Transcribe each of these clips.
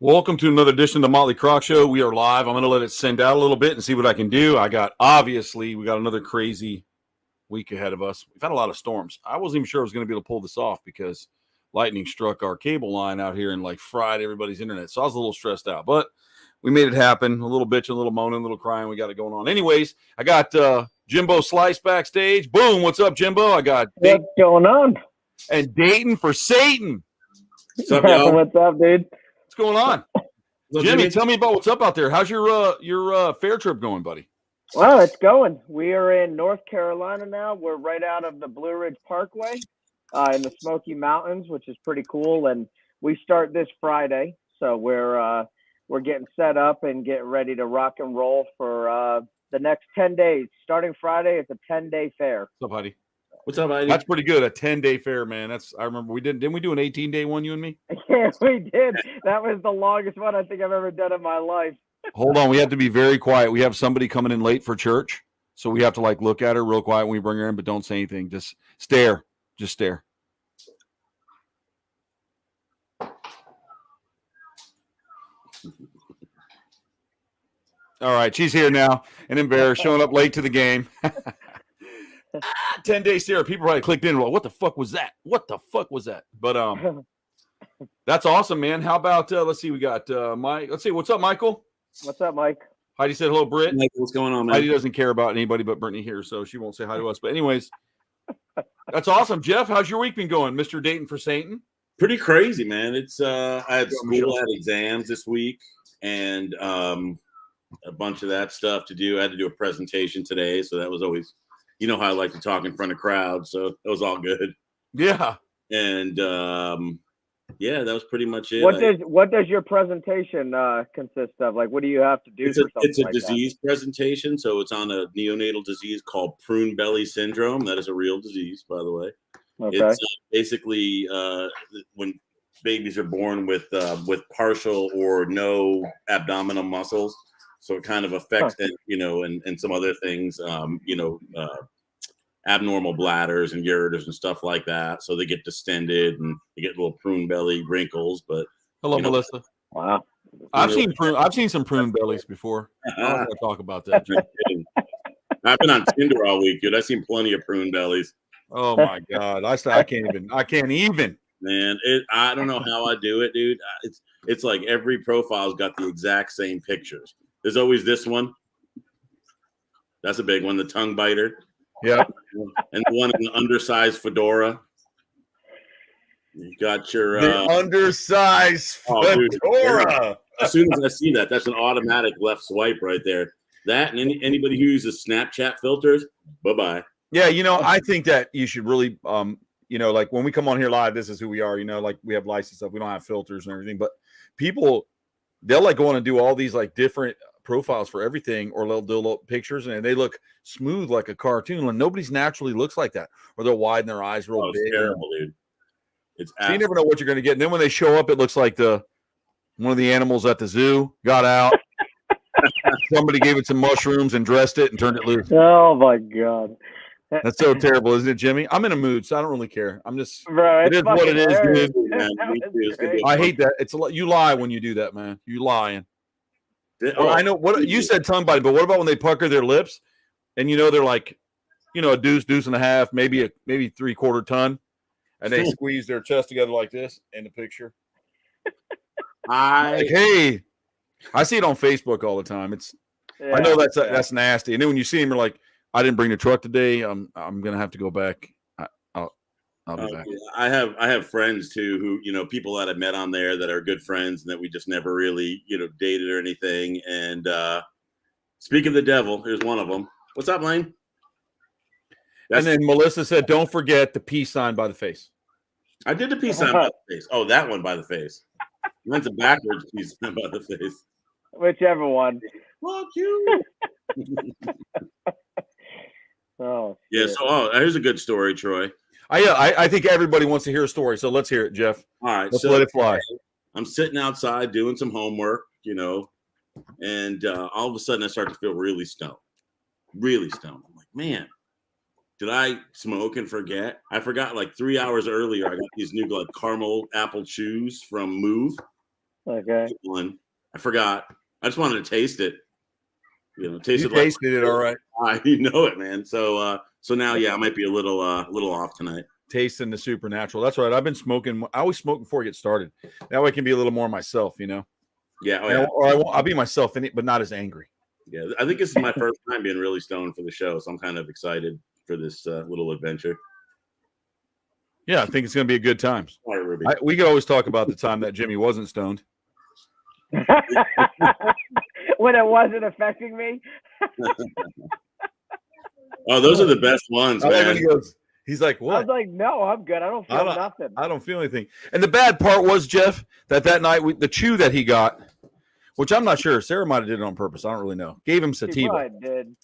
Welcome to another edition of the Mōtley Crōc Show. We are live. I'm going to let it send out a little bit and see what I can do. we got another crazy week ahead of us. We've had a lot of storms. I wasn't even sure I was going to be able to pull this off because lightning struck our cable line out here and fried everybody's internet. So I was a little stressed out, but we made it happen. A little bitching, a little moaning, a little crying. We got it going on. Anyways, I got Jimbo Slice backstage. Boom. What's up, Jimbo? I got what's going on? And Dayton for Satan. What's up, y'all? What's up, dude? What's going on? Jimmy, tell me about what's up out there. How's your fair trip going, buddy? Well, it's going. We are in North Carolina now. We're right out of the Blue Ridge Parkway in the Smoky Mountains, which is pretty cool. And we start this Friday, so we're getting set up and getting ready to rock and roll for the next 10 days. Starting Friday, it's a 10-day fair. What's up, Heidi? What's up, Heidi? That's pretty good. A 10-day fair, man. I remember didn't we do an 18-day one, you and me? Yeah, we did. That was the longest one I think I've ever done in my life. Hold on, we have to be very quiet. We have somebody coming in late for church, so we have to look at her real quiet when we bring her in, but don't say anything. Just stare. Just stare. All right, she's here now and embarrassed, showing up late to the game. 10 days here. People probably clicked in. Well, what the fuck was that? What the fuck was that? But that's awesome, man. How about let's see, we got Mike. Let's see, what's up, Michael? What's up, Mike? Heidi said hello, Britt. Mike, what's going on, man? Heidi doesn't care about anybody but Brittany here, so she won't say hi to us. But anyways, that's awesome. Jeff, how's your week been going, Mr. Dayton for Satan? Pretty crazy, man. It's I had school, I had exams this week, and a bunch of that stuff to do. I had to do a presentation today, so that was always, you know how I like to talk in front of crowds, so it was all good. Yeah. And yeah, that was pretty much it. What does your presentation consist of? What do you have to do? It's a disease presentation, so it's on a neonatal disease called prune belly syndrome. That is a real disease, by the way. Okay. It's basically when babies are born with partial or no abdominal muscles, so it kind of affects it, and some other things, abnormal bladders and ureters and stuff like that. So they get distended and they get little prune belly wrinkles. But hello, Melissa. Wow. I've seen some prune bellies before. I don't want to talk about that. I've been on Tinder all week, dude. I've seen plenty of prune bellies. Oh my God. I can't even. Man, I don't know how I do it, dude. It's like every profile's got the exact same pictures. There's always this one. That's a big one, the tongue biter. Yeah. And the one in the undersized fedora. You got your undersized fedora. As soon as I see that, that's an automatic left swipe right there. That and anybody who uses Snapchat filters, bye-bye. Yeah, I think that you should really when we come on here live, this is who we are, we have license stuff. We don't have filters and everything, but people, they'll go on and do all these different profiles for everything, or they'll do little pictures and they look smooth like a cartoon. And nobody's naturally looks like that, or they'll widen their eyes real big. It's terrible, dude. So you never know what you're going to get. And then when they show up, it looks like one of the animals at the zoo got out. Somebody gave it some mushrooms and dressed it and turned it loose. Oh my God. That's so terrible, isn't it, Jimmy? I'm in a mood, so I don't really care. I'm just, bro, it is what it is, dude. Man, I hate that. You lie when you do that, man. You lying. Well, I know what you said, tongue bite, but what about when they pucker their lips and they're a deuce and a half, maybe 3/4 ton, and they squeeze their chest together like this in the picture? Hey, I see it on Facebook all the time. I know that's nasty. And then when you see them, you're like, I didn't bring the truck today. I'm gonna have to go back. I'll be back. I have friends too who people that I've met on there that are good friends and that we just never really dated or anything. And speak of the devil, here's one of them. What's up, Lane? And then Melissa said, "Don't forget the peace sign by the face." I did the peace sign by the face. Oh, that one by the face. Mine's a backwards peace sign by the face. Whichever one. Fuck you. Oh yeah. shit. So here's a good story, Troy. I think everybody wants to hear a story, so let's hear it, Jeff. All right, let's let it fly. I'm sitting outside doing some homework, and all of a sudden I start to feel really stoned. Really stoned. I'm like, man, did I smoke and forget? I forgot 3 hours earlier I got these new caramel apple chews from Move. Okay. One. I forgot. I just wanted to taste it. You Tasted tasted it all right. You know it, man. So now, yeah, I might be a little off tonight. Tasting the supernatural. That's right. I've been smoking. I always smoke before I get started. That way I can be a little more myself, Yeah. I'll be myself in it, but not as angry. Yeah. I think this is my first time being really stoned for the show, so I'm kind of excited for this little adventure. Yeah, I think it's going to be a good time. Sorry, Ruby. We could always talk about the time that Jimmy wasn't stoned. When it wasn't affecting me. Oh, those are the best ones, man. He's like, what? I was like, no, I'm good. I don't feel nothing. I don't feel anything. And the bad part was, Jeff, that night, the chew that he got, which I'm not sure. Sarah might have did it on purpose. I don't really know. Gave him sativa. She probably did.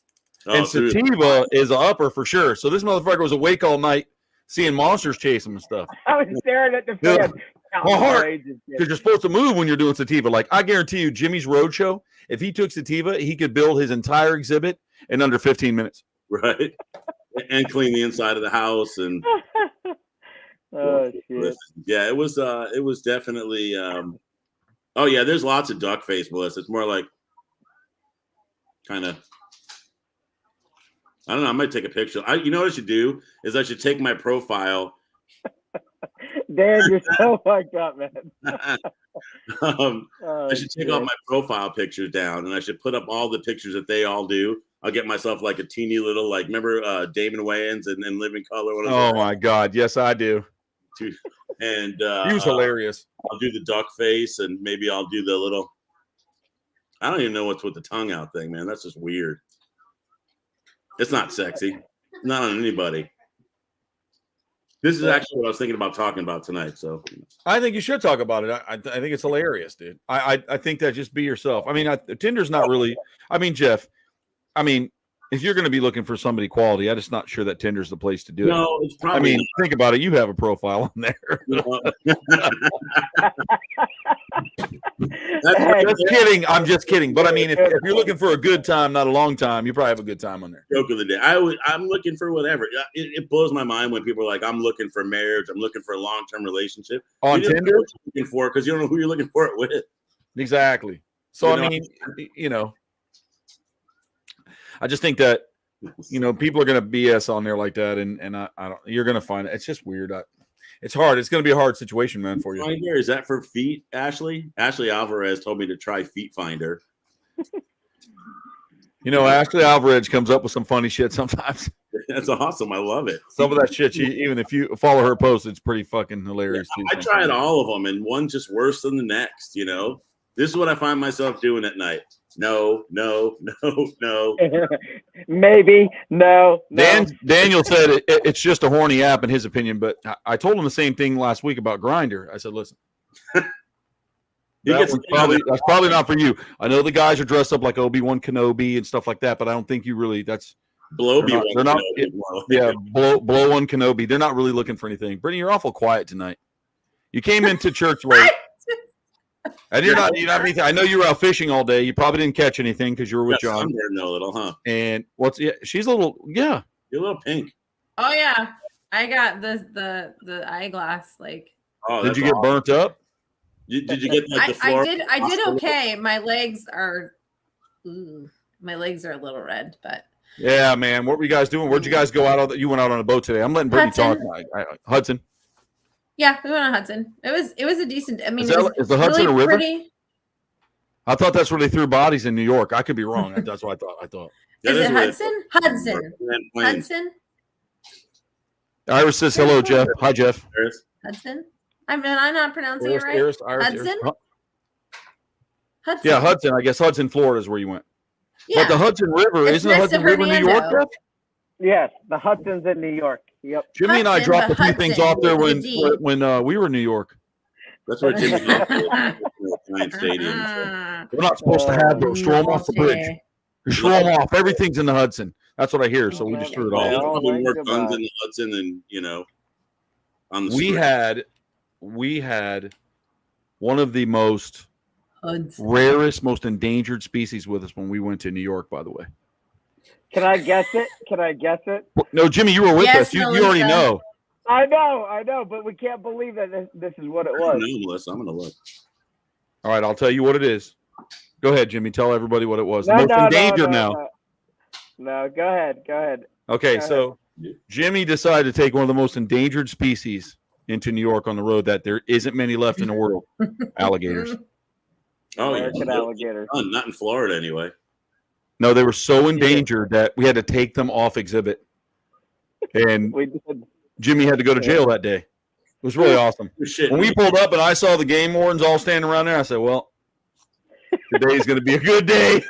And sativa is an upper for sure. So this motherfucker was awake all night seeing monsters chase him and stuff. I was staring at the fan. My heart, because you're supposed to move when you're doing sativa. Like, I guarantee you, Jimmy's Roadshow, if he took sativa, he could build his entire exhibit in under 15 minutes. Right. And clean the inside of the house. And oh, shit. Yeah, it was definitely oh yeah, there's lots of duck face, Melissa. It's more like kind of, I don't know, I might take a picture. You know what I should do is I should take my profile. Dan, you're so fucked up, man. I should take all my profile pictures down, and I should put up all the pictures that they all do. I'll get myself like a teeny little, like, remember Damon Wayans and Living Color? Oh my God, yes I do. And he was hilarious. I'll do the duck face, and maybe I'll do the little. I don't even know what's with the tongue out thing, man. That's just weird. It's not sexy. Not on anybody. This is actually what I was thinking about talking about tonight. So I think you should talk about it. I think it's hilarious, dude. I think that just be yourself. I mean, Tinder's not really. I mean, Jeff. I mean, if you're going to be looking for somebody quality, I'm just not sure that Tinder's the place to do it. No, it's probably. I mean, think about it. You have a profile on there. Just kidding. I'm just kidding. But I mean, if you're looking for a good time, not a long time, you probably have a good time on there. Joke of the day. I'm looking for whatever. It blows my mind when people are like, "I'm looking for marriage. I'm looking for a long-term relationship." On Tinder, what you're looking for, because you don't know who you're looking for it with. Exactly. So I mean, I just think that people are going to BS on there like that, and I don't. You're going to find it. It's just weird. It's hard. It's going to be a hard situation, man, for you. Finder, is that for feet, Ashley? Ashley Alvarez told me to try Feet Finder. Ashley Alvarez comes up with some funny shit sometimes. That's awesome. I love it. Some of that shit, even if you follow her posts, it's pretty fucking hilarious. Yeah, I tried all of them, and one's just worse than the next. This is what I find myself doing at night. No. Maybe. No. Daniel said it's just a horny app in his opinion, but I told him the same thing last week about Grindr. I said, listen, that's probably not for you. I know the guys are dressed up like Obi-Wan Kenobi and stuff like that, but I don't think you really. That's Blow-One Kenobi. They're not really looking for anything. Brittany, you're awful quiet tonight. You came into church late. And you're not anything. I know you were out fishing all day. You probably didn't catch anything because you were with John. A little, huh? And she's a little, yeah. You're a little pink. Oh yeah, I got the eyeglass. Like, did you get burnt up? Did you get like the floor? I did okay. My legs are a little red, but yeah, man. What were you guys doing? Where'd you guys go out? You went out on a boat today. I'm letting Brittany talk. Hudson. Yeah, we went on Hudson. It was a decent. I mean, is the Hudson really a river? Pretty. I thought that's where they threw bodies in New York. I could be wrong. That's what I thought. Is it Hudson? Hudson. Iris says hello, Jeff. Hi, Jeff. Hudson. I'm not pronouncing it right. Hudson. Yeah, Hudson. I guess Hudson, Florida is where you went. Yeah. But the Hudson River, isn't the Hudson River New York, Jeff? Yes, the Hudson's in New York. Yep. Jimmy and I dropped a few things off there when we were in New York. That's where Jimmy Stadium. We're not supposed to have those. Throw them off the bridge. Throw them off. Everything's in the Hudson. That's what I hear. So we just threw it off. There's probably more guns in the Hudson than on the street. We had one of the most rarest, most endangered species with us when we went to New York. By the way. Can I guess it? No, Jimmy, you were with us. You already know. I know, but we can't believe that this is what it was. I know, Melissa. I'm going to look. All right, I'll tell you what it is. Go ahead, Jimmy. Tell everybody what it was. No, Most no, endangered no, now. no. No, go ahead. Go ahead. Okay, Go so Jimmy decided to take one of the most endangered species into New York on the road that there isn't many left in the world. Alligators. Oh, American alligator. Not in Florida anyway. No, they were so endangered that we had to take them off exhibit. And We did. Jimmy had to go to jail that day. It was really awesome. Shit. When we pulled up and I saw the game wardens all standing around there, I said, well, today's going to be a good day.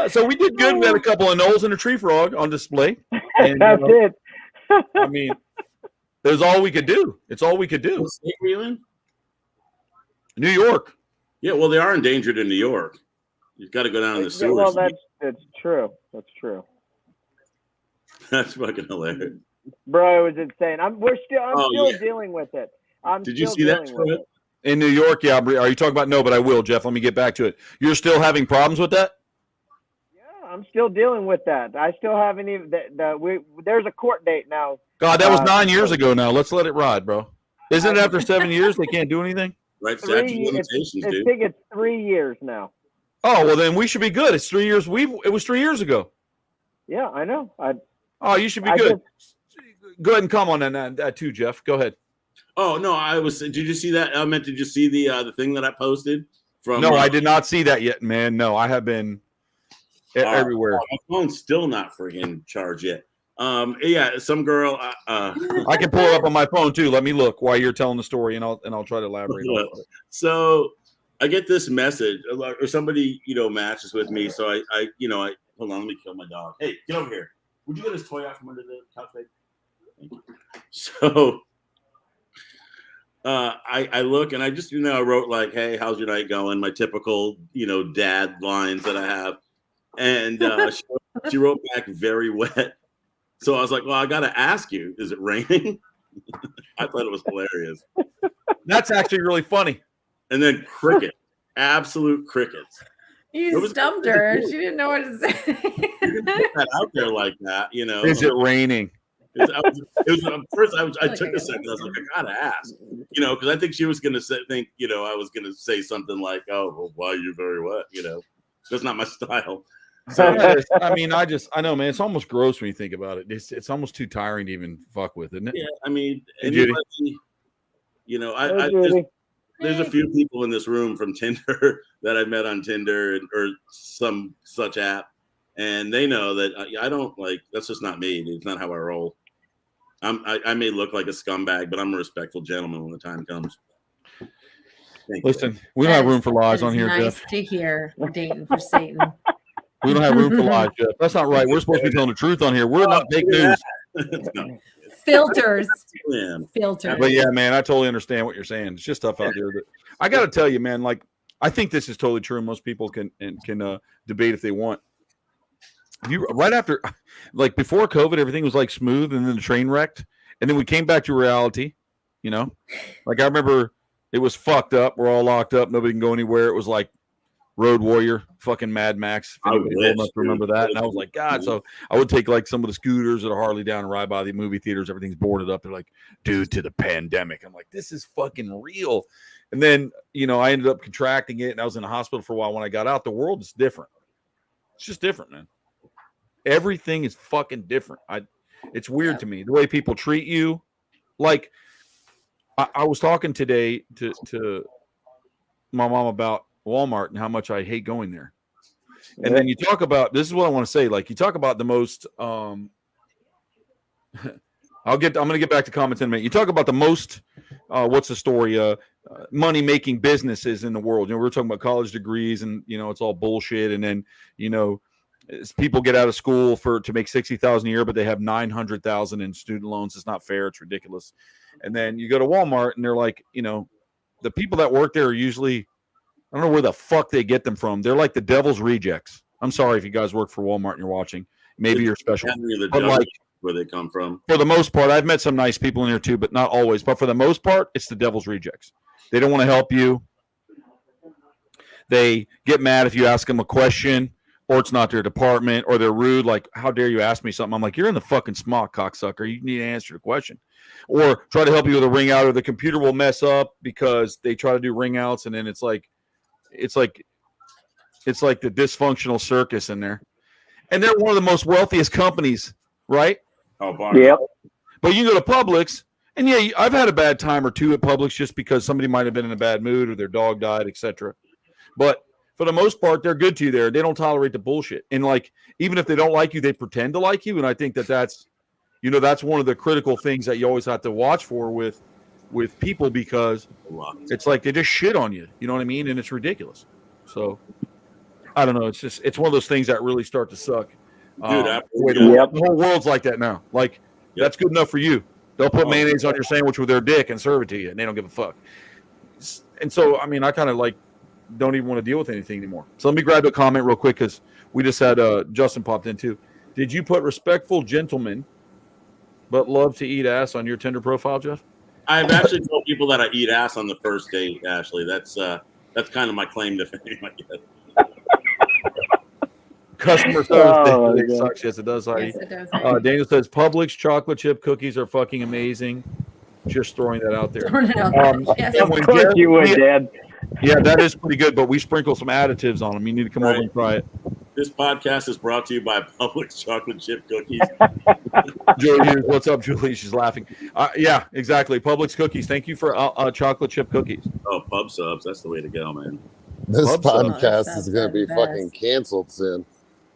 So we did good. We had a couple of nulls and a tree frog on display. And, That's it. I mean, it was all we could do. It's all we could do. What state were you in? New York. Yeah, well, they are endangered in New York. You've got to go down in the Yeah, sewers. well, that's true. That's true. That's fucking hilarious. Bro, it was insane. I'm still yeah. dealing with it. Did you see that? With it. In New York, yeah. Are you talking about? No, but I will, Jeff. Let me get back to it. You're still having problems with that? Yeah, I'm still dealing with that. I still haven't even. There's a court date now. God, that was 9 years ago now. Let's let it ride, bro. Isn't it after 7 years they can't do anything? Right, statute of limitations, I dude. think it's 3 years now. Oh, well, then we should be good. It's 3 years. It was 3 years ago. Yeah, I know. Oh, you should be good. Go ahead and comment on that too, Jeff. Go ahead. Oh no, Did you see that? Did you see the thing that I posted from? No, I did not see that yet, man. No, I have been everywhere. My phone's still not freaking charged yet. Yeah, some girl. I can pull it up on my phone too. Let me look while you're telling the story, and I'll try to elaborate on it. So I get this message, or somebody matches with me. So I hold on, let me kill my dog. Hey, get over here. Would you get his toy out from under the couch, babe? Thank you. So I look and I just I wrote like, "Hey, how's your night going?" My typical dad lines that I have, and she wrote back very wet. So I was like, well, I got to ask you, is it raining? I thought it was hilarious. That's actually really funny. And then cricket, absolute crickets. You stumped her. She didn't know what to say. You can put that out there like that, Is it raining? I took a second. I was like, I got to ask, because I think she was going to I was going to say something like, oh, well, why are you very wet? That's not my style. So, I know, man. It's almost gross when you think about it. It's almost too tiring to even fuck with, isn't it? Yeah, I mean, anybody, there's a few people in this room from Tinder that I met on Tinder or some such app, and they know that I don't like. That's just not me. It's not how I roll. I may look like a scumbag, but I'm a respectful gentleman when the time comes. Listen, we don't have room for lies on here, nice Jeff. to hear. Dating for Satan. We don't have room for lies, Jeff. That's not right. We're supposed to be telling the truth on here. We're not fake news. Filters. Yeah. Filters. But yeah, man, I totally understand what you're saying. It's just stuff out there that I got to tell you, man. Like, I think this is totally true. Most people can debate if they want. Right after, like before COVID, everything was like smooth, and then the train wrecked, and then we came back to reality. Like I remember it was fucked up. We're all locked up. Nobody can go anywhere. It was like Road Warrior, fucking Mad Max. If anybody old enough to remember that. And I was like, God. So I would take like some of the scooters or the Harley down and ride by the movie theaters. Everything's boarded up. They're like, due to the pandemic. I'm like, this is fucking real. And then, I ended up contracting it, and I was in the hospital for a while. When I got out, the world is different. It's just different, man. Everything is fucking different. It's weird to me. The way people treat you. Like, I was talking today to my mom about Walmart and how much I hate going there. And then you talk about, this is what I want to say. Like, you talk about the most, I'm going to get back to comments in a minute. You talk about the most, what's the story? Money making businesses in the world. We're talking about college degrees and, it's all bullshit. And then, people get out of school to make $60,000 a year, but they have $900,000 in student loans. It's not fair. It's ridiculous. And then you go to Walmart and they're like, the people that work there are usually, I don't know where the fuck they get them from. They're like the devil's rejects. I'm sorry if you guys work for Walmart and you're watching. Maybe you're special. But like, where they come from. For the most part, I've met some nice people in here too, but not always. But for the most part, it's the devil's rejects. They don't want to help you. They get mad if you ask them a question. or it's not their department, or they're rude. Like, how dare you ask me something? I'm like, you're in the fucking smock, cocksucker. You need to answer the question. Or try to help you with a ring out, or the computer will mess up because they try to do ring outs, and then it's like the dysfunctional circus in there. And they're one of the most wealthiest companies, right? Oh, Yep. But you go to Publix, and yeah, I've had a bad time or two at Publix just because somebody might have been in a bad mood or their dog died, etc. But for the most part, they're good to you there. They don't tolerate the bullshit. And like, even if they don't like you, they pretend to like you. And I think that's one of the critical things that you always have to watch for with people, because it's like they just shit on you. You know what I mean? And it's ridiculous. So I don't know. It's one of those things that really start to suck. Dude, the whole world's like that now. Like, that's good enough for you. They'll put mayonnaise on your sandwich with their dick and serve it to you, and they don't give a fuck. And so, I mean, I kind of like don't even want to deal with anything anymore. So let me grab a comment real quick, because we just had Justin popped in too. Did you put respectful gentleman but love to eat ass on your Tinder profile, Jeff? I've actually told people that I eat ass on the first date, Ashley. That's kind of my claim to fame, I guess. Customer service Oh, sucks. Yes, it does. Yes, it does. Daniel says Publix chocolate chip cookies are fucking amazing. Just throwing that out there. Throwing it out there. Yes. And when Of course you would, Dad. Yeah, that is pretty good, but we sprinkle some additives on them. You need to come over and try it. This podcast is brought to you by Publix chocolate chip cookies. Julie Hughes, what's up, Julie? She's laughing. Yeah, exactly. Publix cookies. Thank you for chocolate chip cookies. Oh, pub subs. That's the way to go, man. This Pub podcast subs. is going to be Best. fucking canceled soon.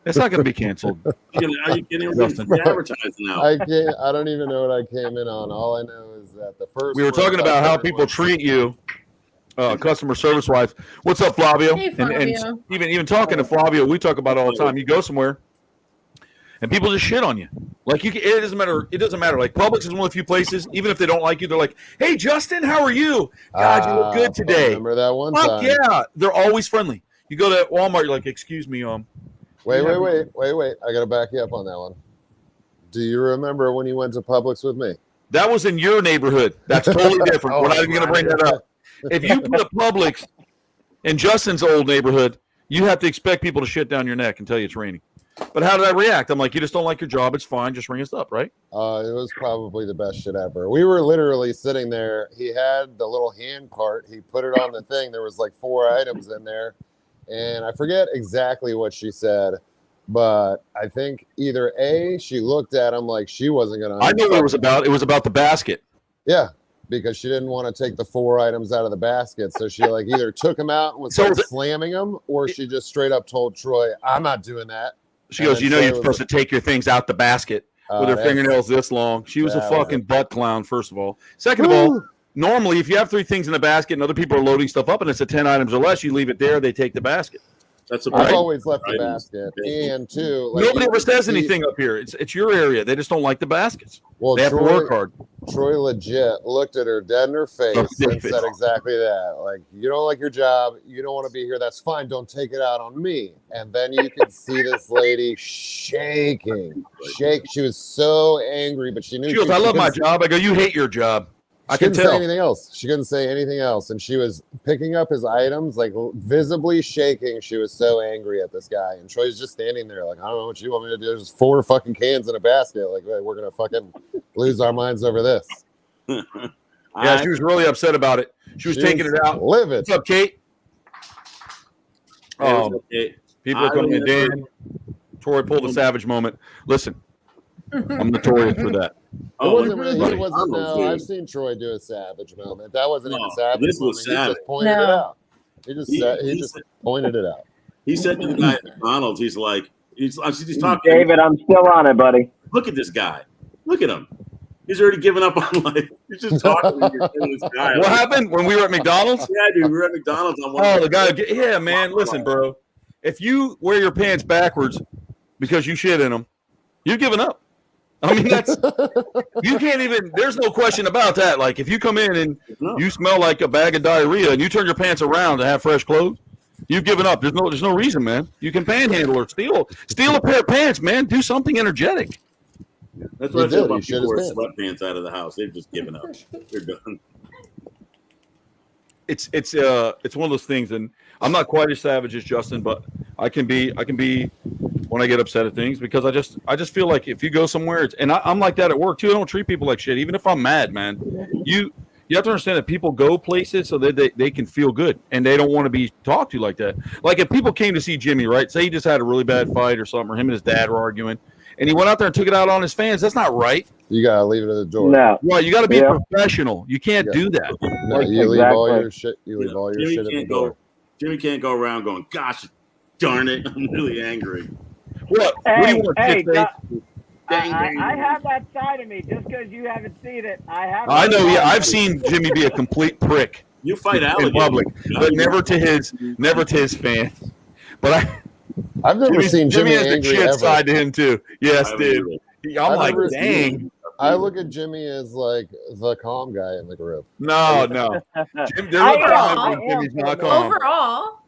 It's not going to be canceled. Are you kidding? We're advertising now. I don't even know what I came in on. All I know is that the first. We were talking about how people treat you, customer service wise. What's up, Flavio? Hey, And Flavio. even talking to Flavio, we talk about it all the time. You go somewhere, and people just shit on you. Like it doesn't matter. It doesn't matter. Like Publix is one of the few places, even if they don't like you, they're like, "Hey, Justin, how are you? God, you look good today." Remember that one Fuck time? yeah, they're always friendly. You go to Walmart, you're like, "Excuse me, Wait. I got to back you up on that one. Do you remember when you went to Publix with me? that was in your neighborhood. That's totally different. Oh, We're not even going to bring that up." If you put a Publix in Justin's old neighborhood, you have to expect people to shit down your neck and tell you it's raining. But how did I react? I'm like, you just don't like your job. It's fine. Just ring us up, right? It was probably the best shit ever. We were literally sitting there. He had the little hand cart. He put it on the thing. There was like 4 items in there. And I forget exactly what she said, but I think either A, she looked at him like she wasn't going to. I knew what it was about. It was about the basket. Yeah, because she didn't want to take the 4 items out of the basket. So she like either took them out and was So like is it- slamming them, or she just straight up told Troy, "I'm not doing that." She goes, And you know, so you're it was supposed to take your things out the basket with her that- fingernails this long. She was a that was fucking butt clown, first of all. Second of all, normally, if you have 3 things in the basket and other people are loading stuff up and it's a 10 items or less, you leave it there. They take the basket. That's a I've Right. always left the Items. basket, and too, like, Nobody you ever can says see- anything up here. It's your area. They just don't like the baskets. Well, They have to work hard. Troy legit looked at her dead in her face Oh, and David. said exactly that. Like, you don't like your job, you don't want to be here. That's fine. Don't take it out on me. And then you could see this lady shaking. She was so angry, but she knew. She goes, I love my couldn't- job. I go, you hate your job. I She can couldn't say tell. anything else. She couldn't say anything else, and she was picking up his items, like visibly shaking. She was so angry at this guy, and Troy's just standing there, like, I don't know what you want me to do. There's 4 fucking cans in a basket. Like, we're gonna fucking lose our minds over this. Yeah, she was really upset about it. She was taking it out. Livid. What's up, Kate? Okay. People are coming in. remember- Dan, Troy pulled a savage moment. Listen, I'm notorious for that. It wasn't really. right. It wasn't. No, Dude. I've seen Troy do a savage moment. That wasn't even No, a savage this was moment. He savage. just pointed it No. out. He just pointed it out. He said to the guy at McDonald's, he's talking. David, I'm still on it, buddy. Look at this guy. Look at him. He's already given up on life. He's just talking to this guy. What happened when we were at McDonald's? Yeah, dude. We were at McDonald's on one. Oh, the guy. Yeah, man. Listen, bro. If you wear your pants backwards because you shit in them, you've given up. I mean, that's you can't even. There's no question about that. Like, if you come in and No. you smell like a bag of diarrhea and you turn your pants around to have fresh clothes, you've given up. There's no reason, man. You can panhandle or steal a pair of pants, man. Do something energetic. That's what I He said did. about He shit people who his wear sweatpants out of the house. They've just given up. They're done. It's one of those things, and I'm not quite as savage as Justin, but I can be when I get upset at things because I just feel like if you go somewhere, and I'm like that at work too. I don't treat people like shit, even if I'm mad, man. You have to understand that people go places so that they can feel good, and they don't want to be talked to like that. Like if people came to see Jimmy, right? Say he just had a really bad fight or something, or him and his dad were arguing, and he went out there and took it out on his fans. That's not right. You gotta leave it at the door. No. Well, you got to be professional. You can't do that. No, you leave all your shit. You leave all your shit at the door. Jimmy can't go around going, "Gosh, darn it, I'm really angry." What? Hey, what do you want? hey, Dang, I have that side of me. Just because you haven't seen it, I have. I know. that Yeah, side I've of me. seen Jimmy be a complete prick You fight in alligators public, but never to his fans. But I've never seen Jimmy has the angry shit ever. side to him too. Yes, I dude. I'm I've like, never dang. I look at Jimmy as like the calm guy in the group. No. Jim, there was times when Jimmy's not calm. Overall,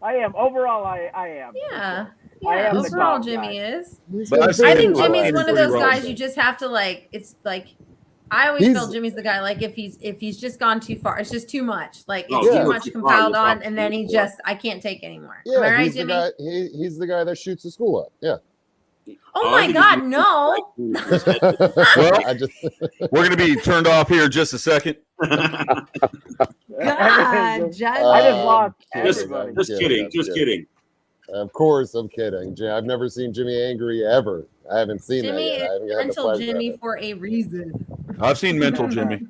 I am. Overall, I am. yeah. I Yeah, am the overall calm Jimmy guy. is. But I've seen I him think do a lot. Jimmy's one of Pretty those wrong. guys you just have to like. It's like I always He's- feel Jimmy's the guy. Like if he's just gone too far, it's just too much. Like Oh, it's yeah. too much Too far, compiled you're on, probably and then he too just I can't take anymore. Yeah, Am I right, he's the Jimmy? guy. He's the guy that shoots the school up. Yeah. Oh my God, no! Well, I just we're going to be turned off here in just a second. God, I Judge. just lost Just everybody. kidding. Just kidding. Of course, I'm kidding. I've never seen Jimmy angry ever. I haven't seen Jimmy that yet. I haven't had the mental pleasure Jimmy of it. for a reason. I've seen mental Jimmy.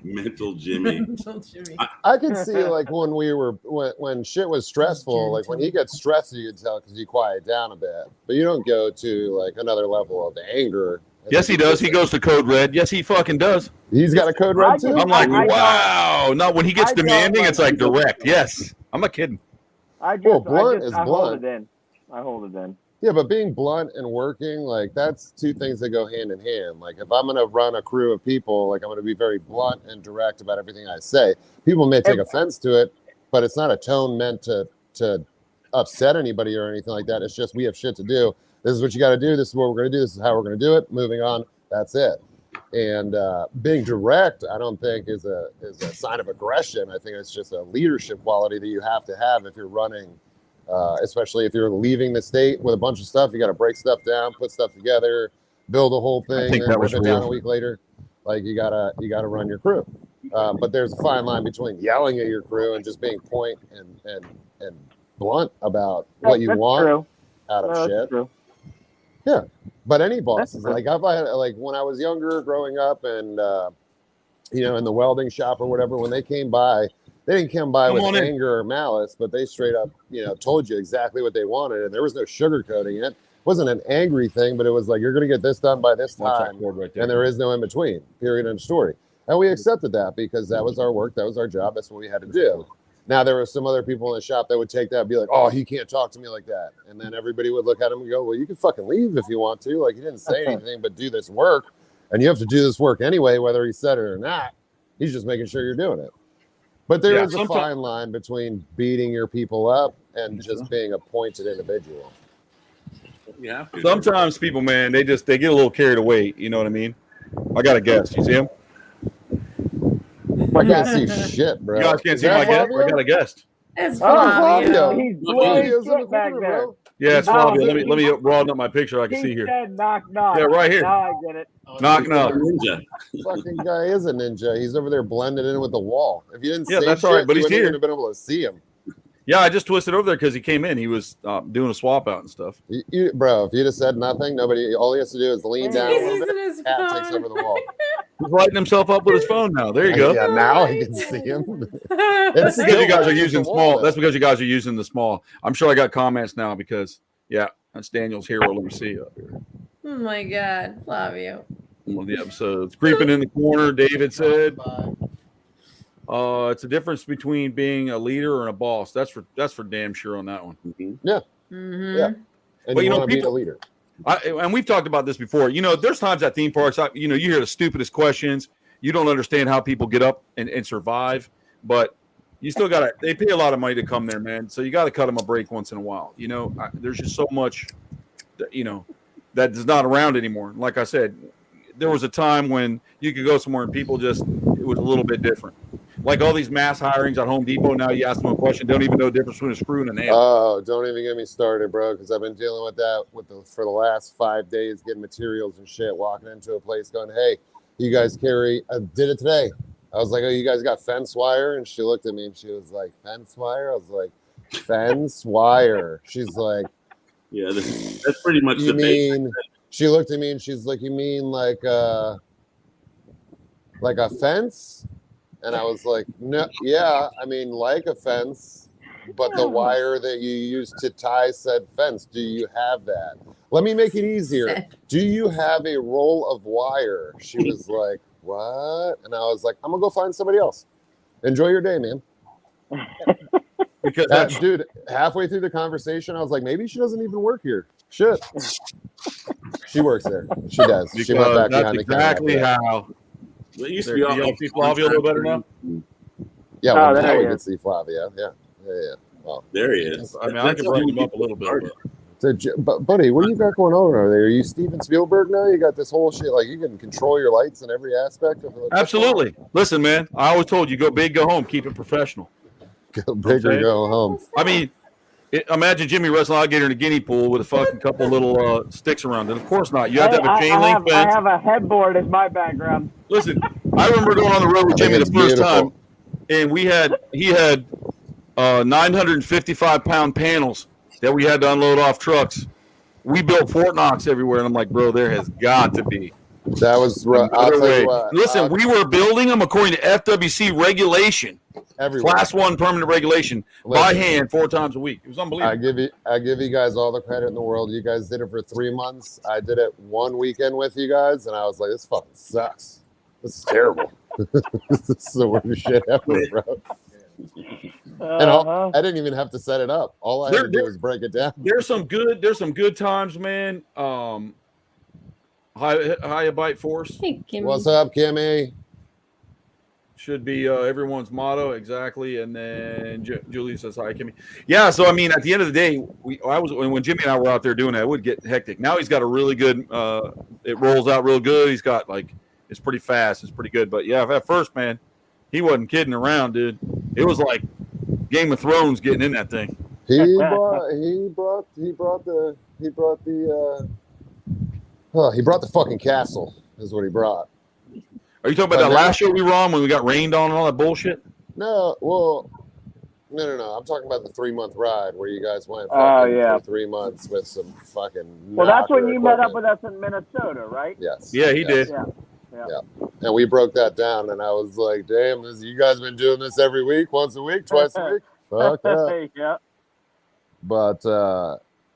Mental Jimmy. Mental Jimmy. I can see like when shit was stressful, like when he gets stressed, you can tell because he quiet down a bit. But you don't go to like another level of anger. Yes, he does. He goes to Code Red. Yes, he fucking does. He's got a code red too. I'm like, I wow. Not when he gets I don't demanding, like it's like people- direct. Yes. I'm not kidding. Well, blunt is I blunt. hold it in. I hold it in. Yeah, but being blunt and working, like that's two things that go hand in hand. Like if I'm gonna run a crew of people, like I'm gonna be very blunt and direct about everything I say. People may take offense to it, but it's not a tone meant to upset anybody or anything like that. It's just we have shit to do. This is what you got to do. This is what we're gonna do. This is how we're gonna do it. Moving on. That's it. And being direct, I don't think is a sign of aggression. I think it's just a leadership quality that you have to have if you're running. Especially if you're leaving the state with a bunch of stuff, you got to break stuff down, put stuff together, build a whole thing, think and that rip was it down real. a week later. Like you gotta run your crew. But there's a fine line between yelling at your crew and just being point and blunt about what you That's want true. out of No, that's shit. true. But any bosses, true. like like when I was younger, growing up, and in the welding shop or whatever, when they came by, they didn't come by Come with on in. anger or malice, but they straight up, told you exactly what they wanted, and there was no sugarcoating it. It wasn't an angry thing, but it was like you're going to get this done by this Watch that time, cord right there. and there is no in between. Period. End of story. And we accepted that because that was our work, that was our job, that's what we had to do. Now there were some other people in the shop that would take that and be like, "Oh, he can't talk to me like that," and then everybody would look at him and go, "Well, you can fucking leave if you want to. Like, he didn't say anything but do this work, and you have to do this work anyway, whether he said it or not. He's just making sure you're doing it." But there is a sometimes- fine line between beating your people up and just being a pointed individual. You have to. Sometimes people, man, they get a little carried away. You know what I mean? I got a guest. You see him? I can't see shit, bro. You guys can't Is see that my guest? Flavio? I got a guest. It's Oh, Flavio. Flavio. He's blowing Flavio's in the shit back corner, there. bro. Yeah, it's Oh, Flavio. he- Let me broaden up my picture. I can He see here. said knock knock. Yeah, right here. Now I get it. Knock, knock. Ninja. Fucking guy is a ninja. He's over there blended in with the wall. If you didn't Yeah, say that's shit, all right, but you he's wouldn't here. even have been able to see him. Yeah, I just twisted over there because he came in. He was doing a swap out and stuff. Bro, if you'd have said nothing, nobody. All he has to do is lean down a He's little bit. using his Cat takes phone. over the wall. He's lighting himself up with his phone now. There you go. Yeah, now he can see him. That's It's because you guys are still using the wall, small. though. That's because you guys are using the small. I'm sure I got comments now because that's Daniel's hero. Let me see up here. Oh my God, Flavio. One of the episodes. Creeping in the corner, David said. It's a difference between being a leader and a boss. That's for damn sure on that one. Mhm. Mm-hmm. Yeah. And But, you you know, want to be people- the leader. And we've talked about this before. There's times at theme parks, you hear the stupidest questions. You don't understand how people get up and survive, but you still got to. They pay a lot of money to come there, man. So you got to cut them a break once in a while. There's just so much, that is not around anymore. Like I said, there was a time when you could go somewhere and people it was a little bit different. Like all these mass hirings at Home Depot. Now you ask them a question, don't even know the difference between a screw and a nail. Oh, don't even get me started, bro, because I've been dealing with that for the last 5 days, getting materials and shit, walking into a place going, hey, you guys carry, I did it today. I was like, oh, you guys got fence wire? And she looked at me and she was like, fence wire? I was like, fence wire. She's like, Yeah, that's pretty much you the mean, she looked at me and she's like, you mean like a fence? And I was like, no, yeah, I mean, like a fence, but the wire that you use to tie said fence, do you have that? Let me make it easier. Do you have a roll of wire? She was like, what? And I was like, I'm going to go find somebody else. Enjoy your day, man. Because That dude, halfway through the conversation, I was like, maybe she doesn't even work here. Shit. She works there. She does. She went back that's behind the counter exactly after that. how. It used to There, be do all y'all like see Flavio a little better now? Yeah, Oh, well, there now he we is. can see Flavia. Yeah. Well, There he is. I mean, I can bring him up a little bit. But but buddy, what do you got going on over there? Are you Steven Spielberg now? You got this whole shit, like you can control your lights in every aspect of it. absolutely. Listen, man, I always told you, go big, go home, keep it professional. Go big or go home. I mean, imagine Jimmy wrestling alligator in a guinea pool with a fucking couple little sticks around it. Of course not. You have to have a chain link I fence. have a headboard as my background. Listen, I remember going on the road with I think Jimmy the it's first beautiful. time, and he had 955-pound panels that we had to unload off trucks. We built Fort Knox everywhere, and I'm like, bro, there has got to be That was rough. I'll another tell way. you what. Listen, we were building them according to FWC regulation, everywhere. Class 1 permanent regulation, by Listen, hand 4 times a week. It was unbelievable. I give you guys all the credit in the world. You guys did it for 3 months. I did it 1 weekend with you guys, and I was like, this fucking sucks. This is terrible. This is the worst shit ever, bro. And I didn't even have to set it up. All I had to do was break it down. There's some good times, man. High bite force Hey, Kimmy. What's up, Kimmy? should be everyone's motto, exactly. And then Julie says hi, Kimmy. Yeah, so I mean, at the end of the day, when Jimmy and I were out there doing that, it would get hectic. Now he's got a really good. It rolls out real good. He's got it's pretty fast. It's pretty good. But yeah, at first, man, he wasn't kidding around, dude. It was like Game of Thrones getting in that thing. He brought the fucking castle is what he brought. Are you talking about that last show we were on when we got rained on and all that bullshit? No, well, no. I'm talking about the 3-month ride where you guys went yeah. for 3 months with some fucking. Well, that's when you met up equipment. with us in Minnesota, right? Yes. Yeah, he did. Yeah. And we broke that down, and I was like, "Damn, you guys been doing this every week, once a week, twice a week? Fuck that." Yeah. But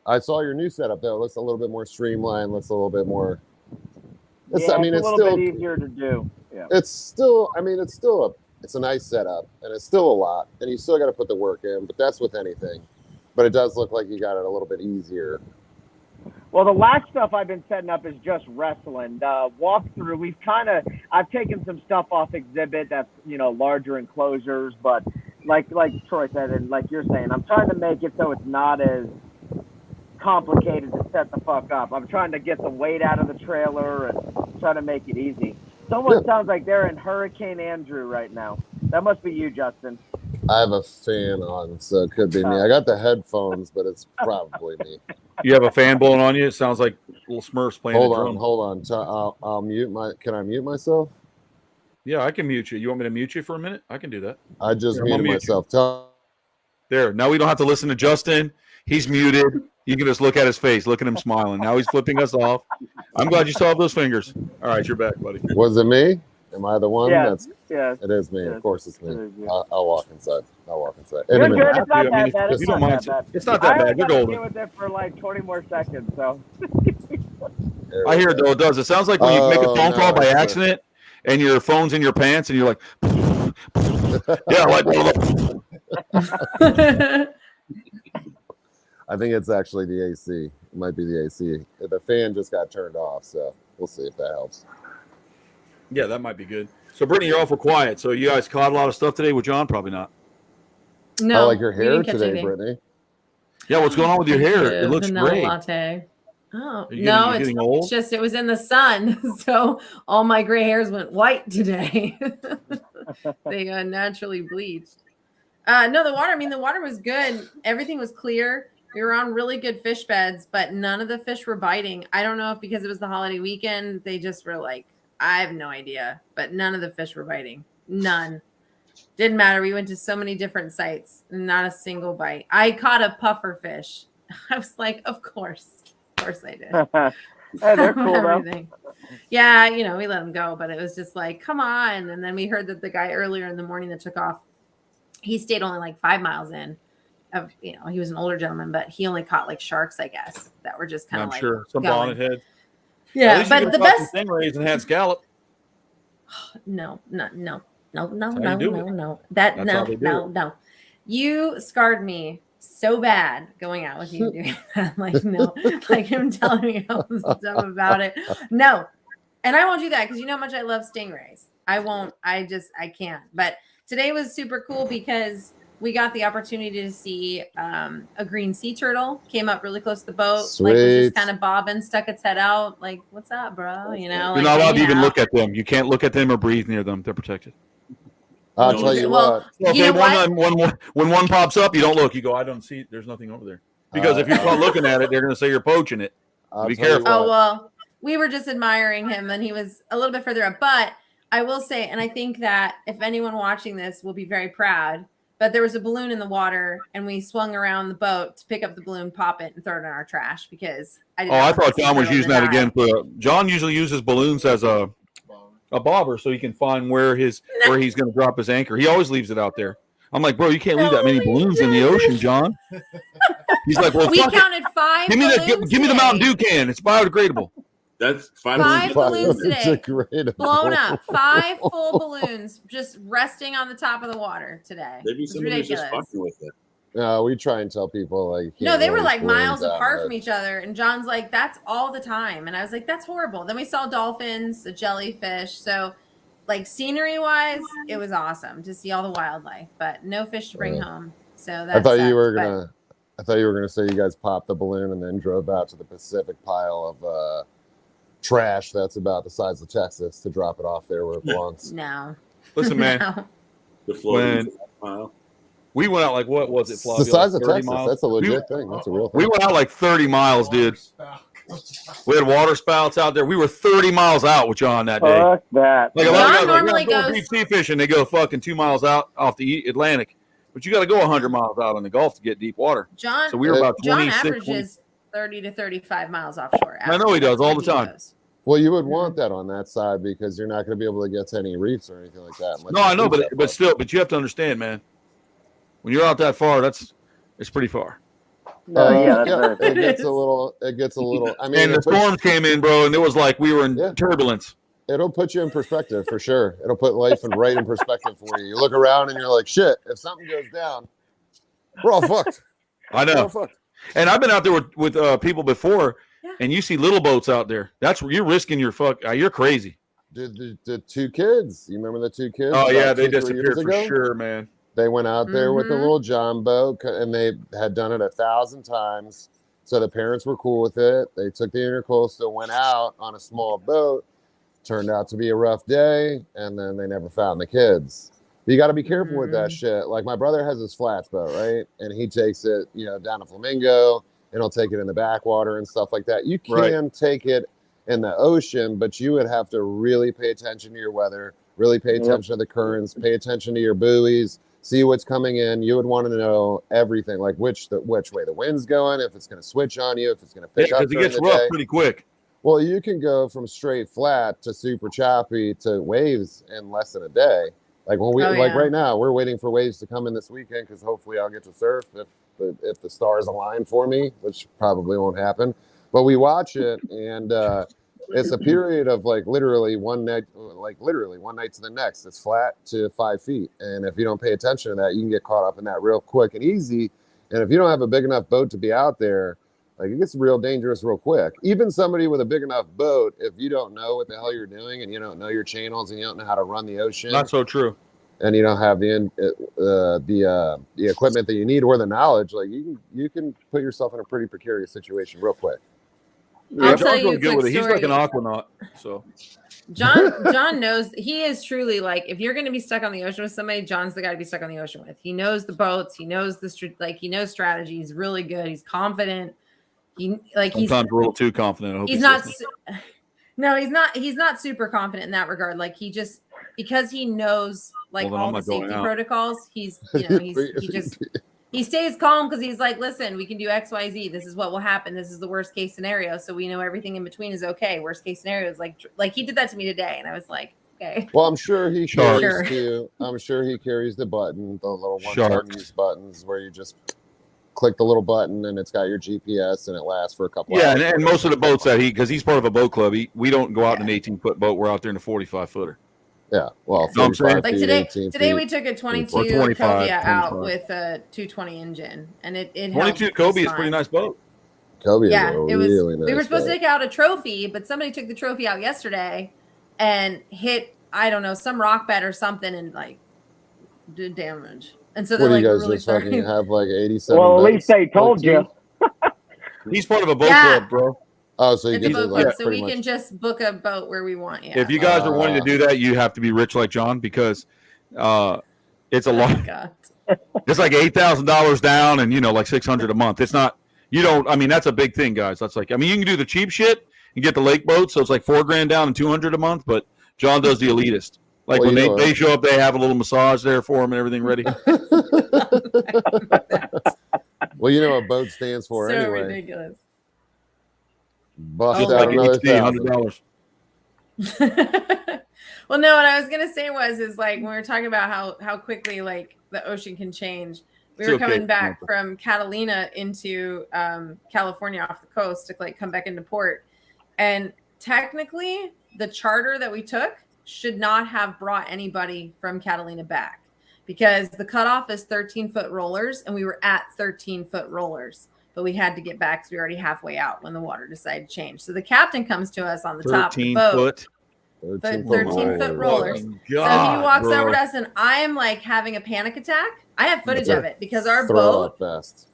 I saw your new setup though. It looks a little bit more streamlined. Looks a little bit more. It's a little bit easier to do. Yeah. It's a nice setup, and it's still a lot, and you still got to put the work in. But that's with anything. But it does look like you got it a little bit easier. Well, the last stuff I've been setting up is just wrestling. Walkthrough, I've taken some stuff off exhibit that's, larger enclosures, but like Troy said, and like you're saying, I'm trying to make it so it's not as complicated to set the fuck up. I'm trying to get the weight out of the trailer and try to make it easy. Someone sounds like they're in Hurricane Andrew right now. That must be you, Justin. I have a fan on, so it could be me. I got the headphones, but it's probably me. You have a fan blowing on you? It sounds like little Smurfs playing the drum. Hold on. I'll mute can I mute myself? Yeah, I can mute you. You want me to mute you for a minute? I can do that. I just Here, muted mute myself. There. Now we don't have to listen to Justin. He's muted. You can just look at his face. Look at him smiling. Now he's flipping us off. I'm glad you still have those fingers. All right, you're back, buddy. Was it me? Am I the one? Yeah. It is me. Yes. Of course it's me. It is you. I'll walk inside. You're In a good. minute. It's not I mean, that bad. if It's you not don't that mind, bad. it's not that bad. You're I gotta golden. deal with it for like 20 more seconds, so. There I we hear it go. though. It does. It sounds like when you make a phone call by it's accident and your phone's in your pants and you're like, yeah, like. I think it's actually the AC. It might be the AC. The fan just got turned off, so we'll see if that helps. Yeah, that might be good. So, Brittany, you're awful quiet. So, you guys caught a lot of stuff today with John? Probably not. No, I like your we hair didn't catch today, anything. Brittany. Yeah, what's going on with your hair? It looks Vanilla great. latte. Oh Are you no, getting old? it's just it was in the sun, so all my gray hairs went white today. they naturally bleached. No, the water was good. Everything was clear. We were on really good fish beds, but none of the fish were biting. I don't know if because it was the holiday weekend, they just were like, I have no idea, but none of the fish were biting. None. Didn't matter. We went to so many different sites, not a single bite. I caught a puffer fish. I was like, of course I did. Hey, they're cool though. Everything. Yeah, we let them go, but it was just like, come on. And then we heard that the guy earlier in the morning that took off, he stayed only like 5 miles in. He was an older gentleman, but he only caught like sharks, I guess, that were just kind of like sure some going. bonnet heads. Yeah, but the best stingrays and had scallop. No. That's how they do it. No. You scarred me so bad going out with you doing that. Like, no, like him telling me all this stuff about it. No. And I won't do that because you know how much I love stingrays. I won't. I can't. But today was super cool because we got the opportunity to see a green sea turtle came up really close to the boat. Sweet. Like was just kind of bobbing, stuck its head out. Like, what's up, bro? You're like, not allowed to even look at them. You can't look at them or breathe near them. They're protected. I'll tell you what. So when one pops up, you don't look. You go, I don't see. There's nothing over there. Because if you're not looking at it, they're going to say you're poaching it. Be careful. Oh, well, we were just admiring him, and he was a little bit further up. But I will say, and I think that if anyone watching this will be very proud, but there was a balloon in the water, and we swung around the boat to pick up the balloon, pop it, and throw it in our trash because I thought John was using that again. John usually uses balloons as a bobber so he can find where he's going to drop his anchor. He always leaves it out there. I'm like, bro, you can't leave that many balloons in the ocean, John. He's like, well, we counted 5 give me the Mountain Dew can. It's biodegradable. That's 5 balloons today. Blown Blown up. 5 full balloons just resting on the top of the water today. Maybe somebody's just fucking with it. No, we try and tell people like no, they were like miles apart from each other, and John's like, "That's all the time," and I was like, "That's horrible." Then we saw dolphins, a jellyfish, so like scenery wise, it was awesome to see all the wildlife, but no fish to bring home. So that I thought you were gonna say you guys popped the balloon and then drove out to the Pacific pile of trash that's about the size of Texas to drop it off there where it belongs. No, listen, man. No. The floating pile. We went out like what was it, Flavio? The size of 30 Texas. miles? That's a legit thing. That's a real thing. We went out like 30 miles, dude. We had water spouts out there. We were 30 miles out with John that day. Fuck that. Like a John lot of guys normally go goes deep sea fishing. They go fucking 2 miles out off the Atlantic, but you got to go 100 miles out on the Gulf to get deep water. John, So we were about 26. John averages 30 to 35 miles offshore. I know he does all the time. Well, you would want that on that side because you're not going to be able to get to any reefs or anything like that. No, I know, but still, you have to understand, man. When you're out that far, it's pretty far. No, it gets a little. I mean, And the storms came in, bro, and it was like we were in turbulence. It'll put you in perspective for sure. It'll put life right in perspective for you. You look around and you're like, shit. If something goes down, we're all fucked. I know. And I've been out there with people before, and you see little boats out there. That's where you're risking your fuck. You're crazy. Dude, the 2 kids. You remember the 2 kids? Oh yeah, they 2-3 disappeared years for ago? sure, man. They went out there with the little John boat, and they had done it 1,000 times. So the parents were cool with it. They took the intercoastal, went out on a small boat. Turned out to be a rough day, and then they never found the kids. But you got to be careful with that shit. Like my brother has his flats boat, right? And he takes it, down to Flamingo, and he'll take it in the backwater and stuff like that. You can take it in the ocean, but you would have to really pay attention to your weather, really pay attention to the currents, pay attention to your buoys. See what's coming in. You would want to know everything, like which way the wind's going, if it's going to switch on you, if it's going to pick up. Because it gets rough pretty quick. Well, you can go from straight flat to super choppy to waves in less than a day. Like when right now, we're waiting for waves to come in this weekend because hopefully I'll get to surf if the stars align for me, which probably won't happen. But we watch it, and it's a period of literally one night to the next. It's flat to 5 feet. And if you don't pay attention to that, you can get caught up in that real quick and easy. And if you don't have a big enough boat to be out there, it gets real dangerous real quick. Even somebody with a big enough boat, if you don't know what the hell you're doing and you don't know your channels and you don't know how to run the ocean. Not so true. And you don't have the equipment that you need or the knowledge, you can put yourself in a pretty precarious situation real quick. I'll John's tell you really a good quick with it. He's like an story. aquanaut. So John knows, he is truly like, if you're going to be stuck on the ocean with somebody, John's the guy to be stuck on the ocean with. He knows the boats. He knows he knows strategy. He's really good. He's confident. Sometimes a little too confident. I hope He's not. No, he's not. He's not super confident in that regard. Like because he knows all the safety protocols. He stays calm because he's like, listen, we can do X, Y, Z. This is what will happen. This is the worst case scenario. So we know everything in between is okay. Worst case scenario is like he did that to me today, and I was like, okay. Well, I'm sure he carries I'm sure he carries the button, the little one-time use buttons where you just click the little button and it's got your GPS and it lasts for a couple hours. Yeah, and most of the boats that because he's part of a boat club, we don't go out in an 18-foot boat. We're out there in a 45-footer. Yeah, well, like today we took a 22 Cobia out with a 220 engine, and it 22 Cobia is a pretty nice boat. Cobia, yeah, it was. Really nice we were supposed to take out a trophy, but somebody took the trophy out yesterday and hit some rock bed or something and did damage. And so they're really just fucking have 87. Well, at least they told you. He's part of a boat club, bro. Oh, so you it's a boat club, so we can just book a boat where we want. Yeah. If you guys are wanting to do that, you have to be rich like John because it's a lot. It's like $8,000 down and like $600 a month. It's not. You don't. I mean, that's a big thing, guys. That's like. I mean, you can do the cheap shit and get the lake boat, so it's like $4,000 down and $200 a month. But John does the elitist. Like when they show up, they have a little massage there for them and everything ready. Well, you know what boat stands for anyway. Ridiculous. Bust out another $100. Well, no, what I was gonna say is when we were talking about how quickly the ocean can change. We were coming back from Catalina into California off the coast to come back into port, and technically the charter that we took should not have brought anybody from Catalina back because the cutoff is 13-foot rollers, and we were at 13-foot rollers. But we had to get back because we were already halfway out when the water decided to change. So the captain comes to us on the top of the boat. 13-foot rollers. God, so he walks over to us, and I am having a panic attack. I have footage of it because our boat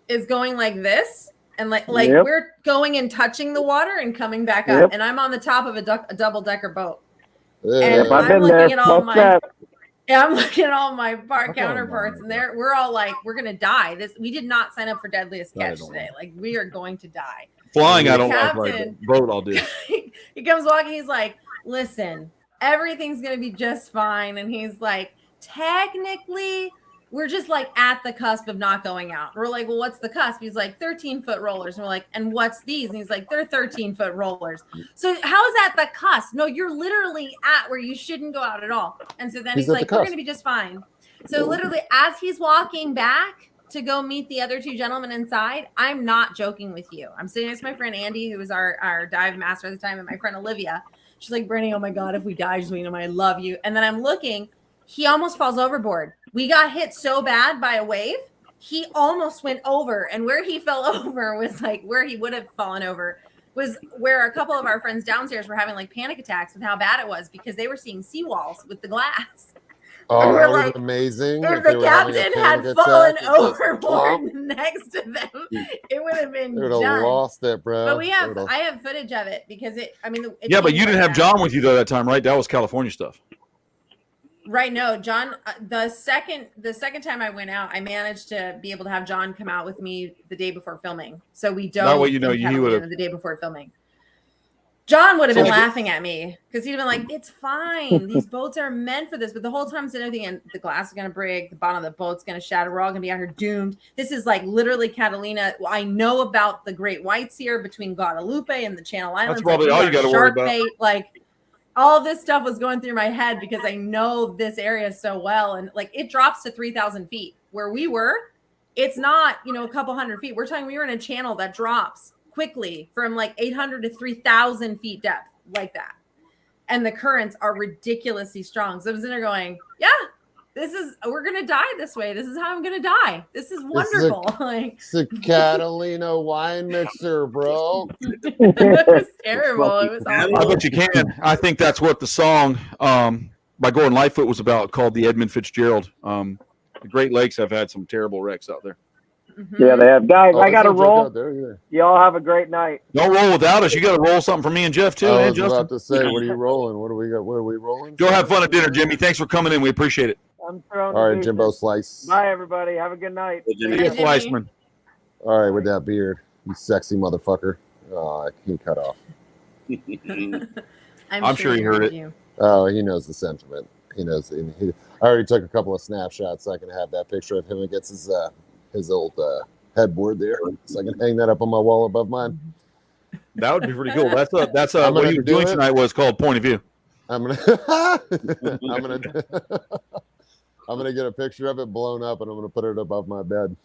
is going like this, and we're going and touching the water and coming back up, and I'm on the top of a double-decker boat. And I'm looking at all my. Yeah, I'm looking at all my counterparts, and we're all we're gonna die. We did not sign up for Deadliest Catch today. We are going to die. Flying, I don't like boat. I'll do. He comes walking. He's like, "Listen, everything's gonna be just fine." And he's like, "Technically, we're just at the cusp of not going out." We're like, "Well, what's the cusp?" He's like, 13-foot rollers. And we're like, "And what's these?" And he's like, "They're 13-foot rollers." So how is that the cusp? No, you're literally at where you shouldn't go out at all. And so then he's like, "We're going to be just fine." So literally as he's walking back to go meet the other two gentlemen inside, I'm not joking with you. I'm sitting next to my friend Andy, who was our dive master at the time, and my friend Olivia. She's like, "Brittany, oh my God, if we die, just know I love you." And then I'm looking, he almost falls overboard. We got hit so bad by a wave, he almost went over. And where he fell over was where he would have fallen over was where a couple of our friends downstairs were having panic attacks with how bad it was because they were seeing seawalls with the glass. Oh, that was amazing. If the captain had fallen overboard next to them, it would have been done. They would have lost it, bro. But I have footage of it because yeah, but you didn't have John with you though that time, right? That was California stuff. Right. No, John, the second time I went out, I managed to be able to have John come out with me the day before filming. So we dove that way, you would have the day before filming. John would have been laughing at me because he'd have been like, "It's fine. These boats are meant for this." But the whole time said everything, and the glass is going to break, the bottom of the boat's going to shatter. We're all going to be out here doomed. This is literally Catalina. I know about the great whites here between Guadalupe and the Channel Islands. That's probably all you got to worry about. Bait, all this stuff was going through my head because I know this area so well. And it drops to 3,000 feet where we were. It's not, a couple hundred feet. We're talking, we were in a channel that drops quickly from 800 to 3,000 feet depth like that. And the currents are ridiculously strong. So I was in there going, yeah, we're going to die this way. This is how I'm going to die. This is wonderful. It's a Catalina wine mixer, bro. It was terrible. It was awful. I bet you can. I think that's what the song by Gordon Lightfoot was about, called the Edmund Fitzgerald. The Great Lakes have had some terrible wrecks out there. Mhm. Yeah, they have. Guys, Oh, I got to there's no joke roll. out there either. Y'all have a great night. Don't roll without us. You got to roll something for me and Jeff too, I and was Justin. about to say, what are you rolling? What do we got? What are we rolling? Go have fun at dinner, Jimmy. Thanks for coming in. We appreciate it. I'm throwing All the right, deuces. Jimbo Slice. Bye, everybody. Have a good night. Hey, Jimmy. Bye, Yes, Jimmy. Weissman. All right, with that beard, you sexy motherfucker. Oh, he cut off. I'm sure he heard it. you. Oh, he knows the sentiment. He knows. I already took a couple of snapshots so I can have that picture of him against his old headboard there, so I can hang that up on my wall above mine. That would be pretty cool. That's I'm what gonna he was do doing it. tonight was called Point of View. I'm gonna I'm gonna get a picture of it blown up, and I'm gonna put it above my bed.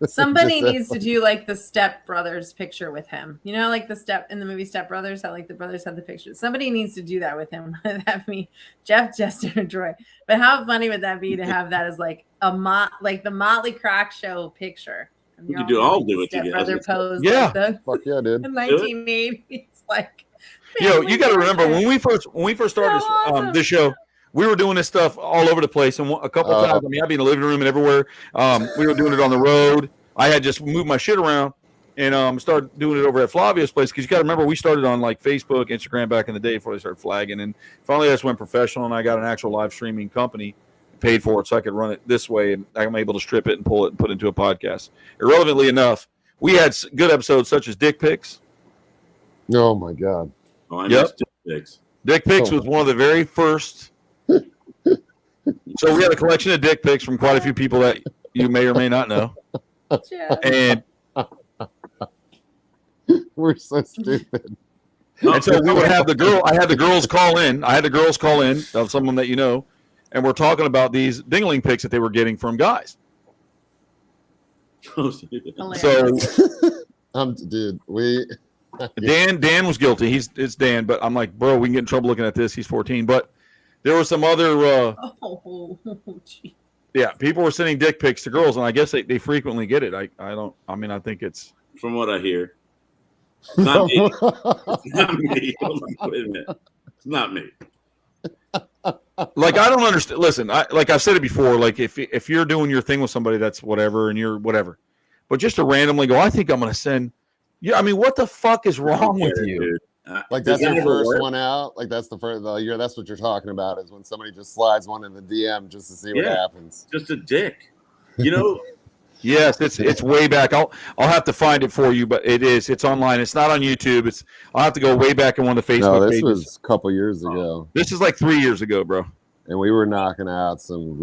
Somebody Just, needs to do like the Step Brothers picture with him. You know, like the Step in the movie Step Brothers, how like the brothers have the picture. Somebody needs to do that with him. Have me, Jeff, Justin, or Troy. But how funny would that be to have that as like like the Motley Crōc show picture? And We you're could all all like do it Step together. Brother pose, Yeah. like the fuck yeah, dude. 1980s, like. Yo, family you got to remember portrait. when we first started So awesome. this show, we were doing this stuff all over the place, and a couple Oh. times, I mean, I'd be in the living room and everywhere. We were doing it on the road. I had just moved my shit around and started doing it over at Flavio's place because you got to remember we started on like Facebook, Instagram back in the day before they started flagging, and finally I just went professional and I got an actual live streaming company, paid for it so I could run it this way, and I'm able to strip it and pull it and put it into a podcast. Irrelevantly enough, we had good episodes such as Dick Pics. Oh my god. Oh, I Yep. missed Dick Pics. Dick Pics Oh. was one of the very first. So we had a collection of dick pics from quite a few people that you may or may not know. Jeff. And We're so stupid. so we would have I had the girls call in. I had the girls call in of someone that you know, and we're talking about these dingling pics that they were getting from guys. Hilarious. So Dude, Dan was guilty. It's Dan, but I'm like, bro, we can get in trouble looking at this. He's 14. But there were some other Oh, gee. yeah, people were sending dick pics to girls, and I guess they frequently get it. I think it's From what I hear. It's not me. It's not me. Hold on, wait a minute. It's not me. like I don't understand. Listen, like I've said it before. Like if you're doing your thing with somebody, that's whatever, and you're whatever. But just to randomly go, I think I'm going to send. Yeah, I mean, what the fuck is wrong with you? Dude. like Does that's your that ever first work? one out. Like that's the first. That's what you're talking about is when somebody just slides one in the DM just to see what Yeah. happens. Just a dick. You know, Yes, it's way back. I'll have to find it for you, but it's online. It's not on YouTube. I'll have to go way back in one of the Facebook No, this pages. was a couple years ago, This is like 3 years ago, bro. and we were knocking out some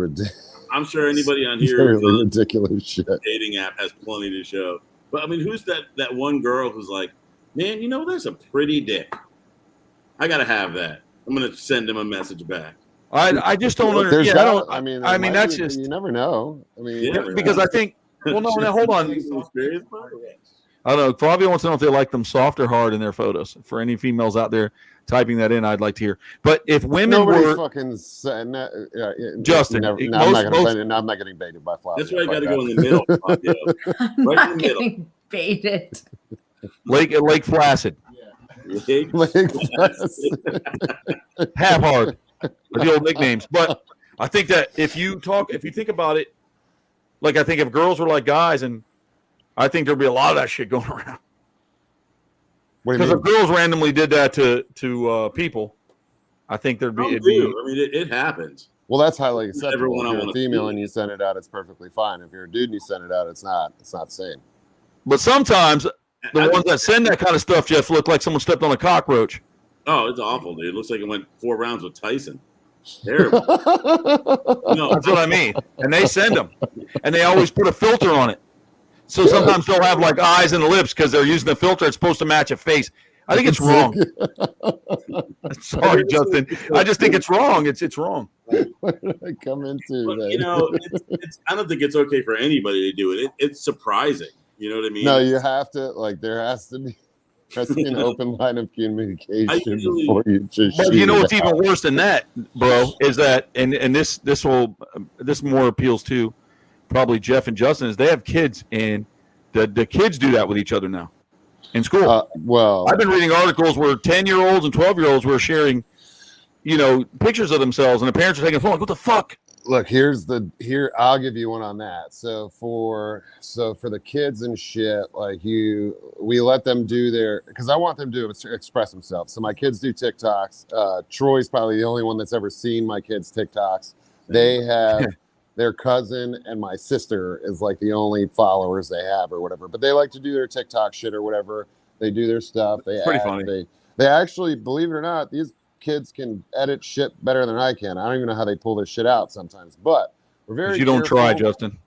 I'm sure anybody on here who's on ridiculous shit. a dating app has plenty to show. But I mean, who's that one girl who's like, man, you know, there's a pretty dick. I gotta have that. I'm gonna send him a message back. I just don't There's understand. gotta, I there mean might that's be, just you never know. I mean, Yeah, because I think. Well, no, now hold on. Experience? I don't know. Flavio wants to know if they like them soft or hard in their photos. For any females out there typing that in, I'd like to hear. But if women nobody's were fucking Justin, Never, no, most- I'm not getting baited by Flavio. That's why you Fuck gotta that. go in the middle. Fabio. I'm Right in not the middle. getting baited. Lake Flaccid, Like, half hard, the old nicknames. But I think that if you think about it, like I think if girls were like guys, and I think there'd be a lot of that shit going around. What do you Because if mean? girls randomly did that to people, I think there'd be. I It'd be mean, it happens. Well, that's highly acceptable. Everyone I If you're wanna a female see. and you send it out, it's perfectly fine. If you're a dude and you send it out, it's not. It's not the same. but sometimes the I- ones that send that kind of stuff, Jeff, look like someone stepped on a cockroach. Oh, it's awful, dude. It looks like it went 4 rounds with Tyson. Terrible. No, That's what I mean. And they send them, and they always put a filter on it. So sometimes they'll have like eyes and lips because they're using the filter. It's supposed to match a face. I think it's wrong. Sorry, Justin. I just think it's wrong. It's wrong. What did I come into? but, then? you know, I don't think it's okay for anybody to do it. It's surprising. You know what I mean? No, you have to there has to be an open line of communication usually- before you just. But shoot you know it what's out. even worse than that, bro, is that and this more appeals to probably Jeff and Justin is they have kids and the kids do that with each other now in school. Well, I've been reading articles where 10-year-olds and 12-year-olds were sharing, pictures of themselves, and the parents are taking a phone like, "What the fuck?" Look, I'll give you one on that. So for the kids and shit, like we let them do because I want them to express themselves. So my kids do TikToks. Troy's probably the only one that's ever seen my kids' TikToks. They have their cousin and my sister is like the only followers they have or whatever. But they like to do their TikTok shit or whatever. They do their stuff. They Pretty funny. They actually, believe it or not, these kids can edit shit better than I can. I don't even know how they pull this shit out sometimes. But we're very you don't careful. try, Justin.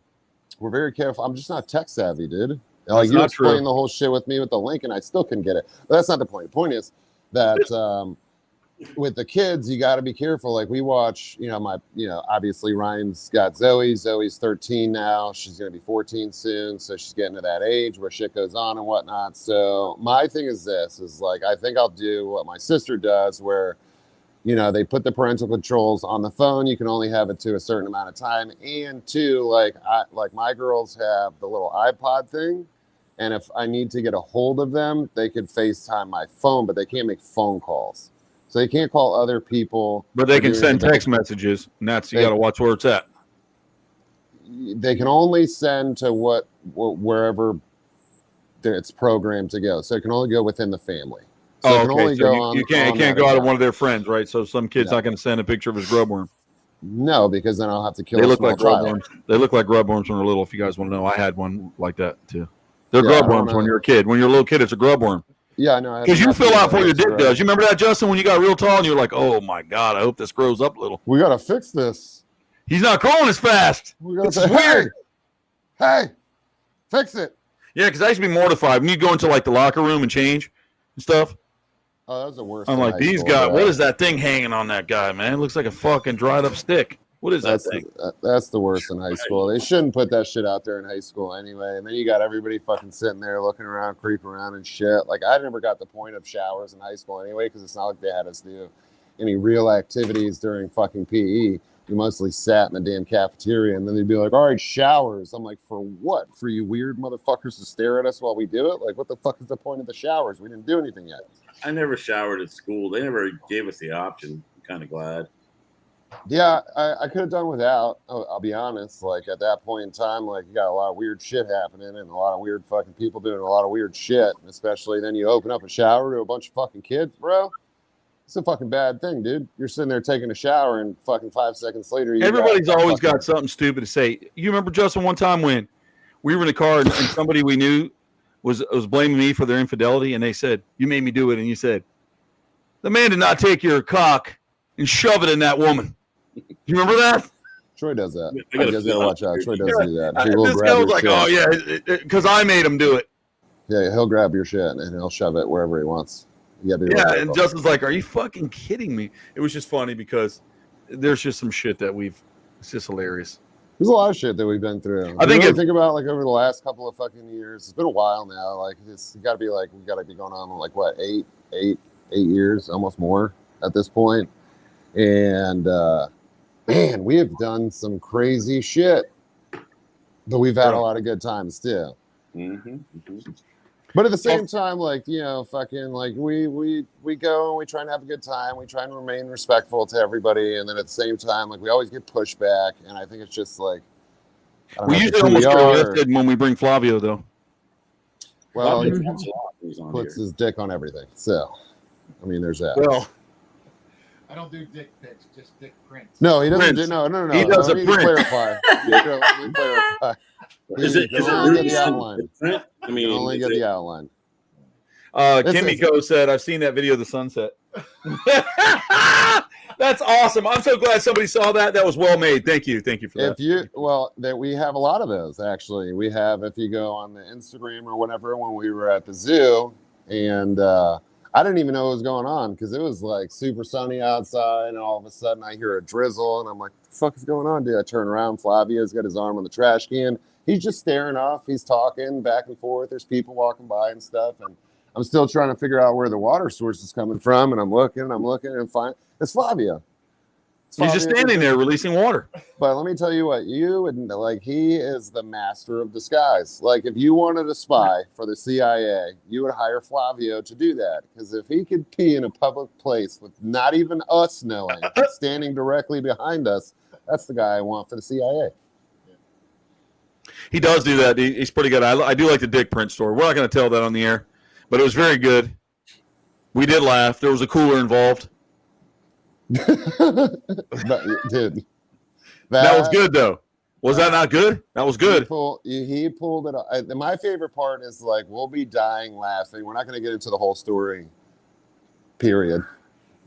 We're very careful. I'm just not tech savvy, dude. That's like you not explained true. the whole shit with me with the link, and I still couldn't get it. But that's not the point. The point is that with the kids, you got to be careful. Like we watch, obviously Ryan's got Zoe. Zoe's 13 now. She's going to be 14 soon. So she's getting to that age where shit goes on and whatnot. So my thing is like, I think I'll do what my sister does where, they put the parental controls on the phone. You can only have it to a certain amount of time. And two, like my girls have the little iPod thing. And if I need to get a hold of them, they could FaceTime my phone, but they can't make phone calls. So they can't call other people. But they can send text messages, and you got to watch where it's at. They can only send to wherever it's programmed to go. So it can only go within the family. So you can't go out of one of their friends, right? So some kid's not going to send a picture of his grub worm. No, because then I'll have to kill. They look like grub worms. They look like grub worms when they're little. If you guys want to know, I had one like that too. They're grub worms when you're a kid. When you're a little kid, it's a grub worm. Yeah, I know. Because you fill out before your dick does. You remember that, Justin, when you got real tall and you're like, oh my God, I hope this grows up a little. We got to fix this. He's not growing as fast. It's weird. Hey, fix it. Yeah, because I used to be mortified. When you go into like the locker room and change and stuff. Oh, that was the worst. I'm like, these guys, what is that thing hanging on that guy, man? It looks like a fucking dried up stick. What is that thing? That's the worst in high school. They shouldn't put that shit out there in high school anyway. And then you got everybody fucking sitting there looking around, creeping around and shit. Like, I never got the point of showers in high school anyway, because it's not like they had us do any real activities during fucking PE. We mostly sat in the damn cafeteria, and then they'd be like, all right, showers. I'm like, for what? For you weird motherfuckers to stare at us while we do it? Like, what the fuck is the point of the showers? We didn't do anything yet. I never showered at school. They never gave us the option. I'm kind of glad. Yeah, I could have done without. I'll be honest. Like, at that point in time, like, you got a lot of weird shit happening and a lot of weird fucking people doing a lot of weird shit. And especially then you open up a shower to a bunch of fucking kids, bro. It's a fucking bad thing, dude. You're sitting there taking a shower and fucking 5 seconds later. Everybody's always got something stupid to say. You remember, Justin, one time when we were in the car and somebody we knew was blaming me for their infidelity, and they said, you made me do it. And you said, the man did not take your cock and shove it in that woman. You remember that? Troy does that. You guys gotta watch out. Troy does do that. This guy was like, oh, yeah, because I made him do it. Yeah, he'll grab your shit and he'll shove it wherever he wants. You gotta be and Justin's like, are you fucking kidding me? It was just funny because there's just some shit that it's just hilarious. There's a lot of shit that we've been through. I think about like over the last couple of fucking years. It's been a while now. Like we gotta be going on like what, eight years, almost more at this point. And man, we have done some crazy shit, but we've had a lot of good times too. Mm-hmm. Mm-hmm. But at the same time, like, fucking like we go and we try and have a good time. We try and remain respectful to everybody. And then at the same time, like we always get pushback. And I think it's just like, we usually almost get arrested when we bring Flavio though. Well, he puts his dick on everything. So, I mean, there's that. Well, I don't do dick pics, just dick prints. No, he doesn't. No. He does a print. Clarify. Let me clarify. Is it only get the outline? I mean, only get the outline. Kimiko said, "I've seen that video of the sunset." That's awesome. I'm so glad somebody saw that. That was well made. Thank you for that. That we have a lot of those actually. We have, if you go on the Instagram or whatever, when we were at the zoo, and I didn't even know what was going on because it was like super sunny outside, and all of a sudden I hear a drizzle, and I'm like, "What the fuck is going on, dude?" I turn around, Flavio's got his arm on the trash can. He's just staring off. He's talking back and forth. There's people walking by and stuff, and I'm still trying to figure out where the water source is coming from, and I'm looking, and find it's Flavio. He's just standing there releasing water. But let me tell you what, he is the master of disguise. Like, if you wanted a spy for the CIA, you would hire Flavio to do that. Because if he could pee in a public place with not even us knowing, standing directly behind us, That's the guy I want for the CIA. He does do that. He's pretty good. I do like the Dick Print story. We're not going to tell that on the air, but it was very good. We did laugh. There was a cooler involved. Dude, That was good, though. Was that not good? That was good. He pulled it off. My favorite part is like, we'll be dying laughing. We're not going to get into the whole story, period,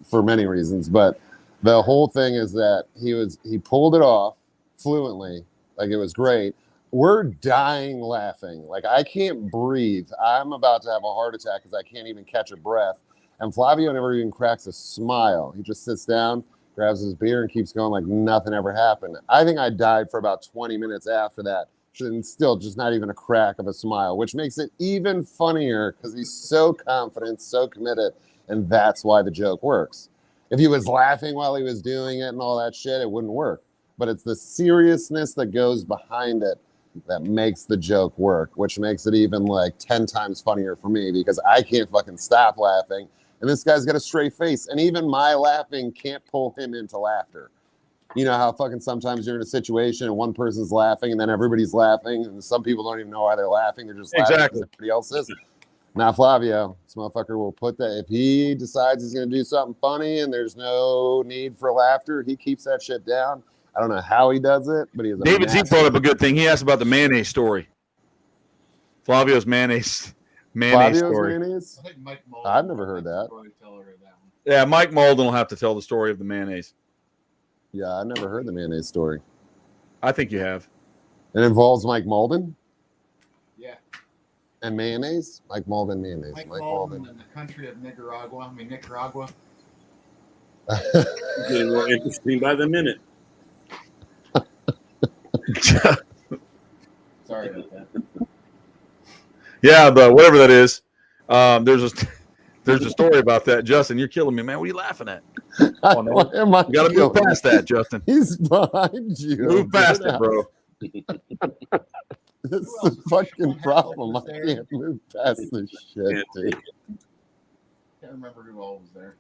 for many reasons. But the whole thing is that he pulled it off fluently. Like, it was great. We're dying laughing. Like, I can't breathe. I'm about to have a heart attack because I can't even catch a breath. And Flavio never even cracks a smile. He just sits down, grabs his beer, and keeps going like nothing ever happened. I think I died for about 20 minutes after that. And still just not even a crack of a smile, which makes it even funnier because he's so confident, so committed, and that's why the joke works. If he was laughing while he was doing it and all that shit, it wouldn't work. But it's the seriousness that goes behind it that makes the joke work, which makes it even like 10 times funnier for me because I can't fucking stop laughing. And this guy's got a straight face. And even my laughing can't pull him into laughter. You know how fucking sometimes you're in a situation and one person's laughing and then everybody's laughing and some people don't even know why they're laughing. They're just laughing because everybody else is. Now, Flavio, this motherfucker will put that. If he decides he's going to do something funny and there's no need for laughter, he keeps that shit down. I don't know how he does it, but he has a David Z brought up a good thing. He asked about the mayonnaise story. Flavio's mayonnaise story. Mayonnaise? I think Mike Mullen, I've never heard that. Yeah, Mike Malden will have to tell the story of the mayonnaise. Yeah, I never heard the mayonnaise story. I think you have. It involves Mike Malden? Yeah. And mayonnaise? Mike Malden mayonnaise. Mike Malden in the country of Nicaragua. Nicaragua. Getting more interesting by the minute. Sorry about that. Yeah, but whatever that is, there's a story about that. Justin, you're killing me, man. What are you laughing at? Oh, no. You got to move past that, Justin. He's behind you. Move past it, bro. This is a fucking problem. I can't move past this shit, dude. Can't remember who all was there.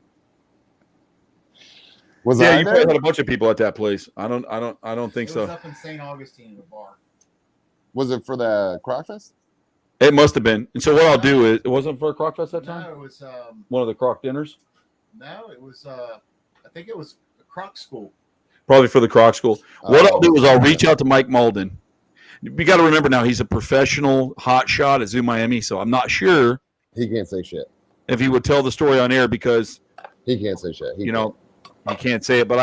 Was Yeah, I you there? probably had a bunch of people at that place. I don't think It so. was up in St. Augustine in the bar. Was it for the Crōc Fest? It must have been. And so what I'll do is, it wasn't for a Crōc Fest that time? No, it was One of the Crōc dinners? no, it was I think it was a Crōc school. Probably for the Crōc school. What I'll do is I'll okay. reach out to Mike Malden. You got to remember now, he's a professional hot shot at Zoo Miami, so I'm not sure He can't say shit. if he would tell the story on air because, He can't say shit. you know, he can't say it, but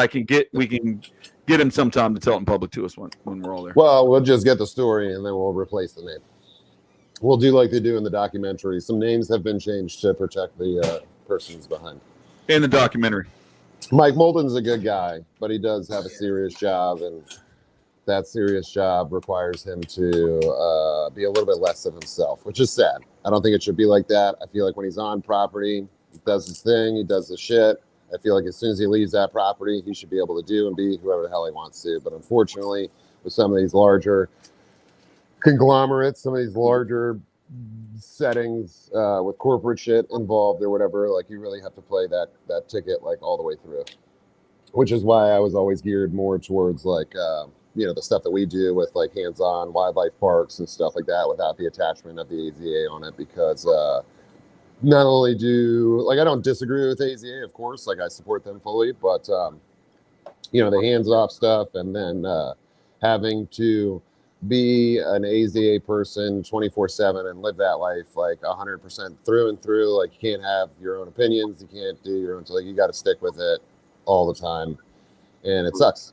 we can get him sometime to tell it in public to us when we're all there. Well, we'll just get the story and then we'll replace the name. We'll do like they do in the documentary. Some names have been changed to protect the persons behind. In the documentary. Mike Malden's a good guy, but he does have a serious job, and that serious job requires him to be a little bit less of himself, which is sad. I don't think it should be like that. I feel like when he's on property, he does his thing, he does the shit. I feel like as soon as he leaves that property, he should be able to do and be whoever the hell he wants to. But unfortunately, with some of these larger conglomerates, some of these larger settings with corporate shit involved or whatever, like you really have to play that ticket like all the way through, which is why I was always geared more towards like the stuff that we do with like hands-on wildlife parks and stuff like that without the attachment of the AZA on it, because not only I don't disagree with AZA, of course, like I support them fully, but the hands-off stuff and then having to be an AZA person 24/7 and live that life like 100% through and through. Like you can't have your own opinions, you can't do your own, like you got to stick with it all the time, and it sucks.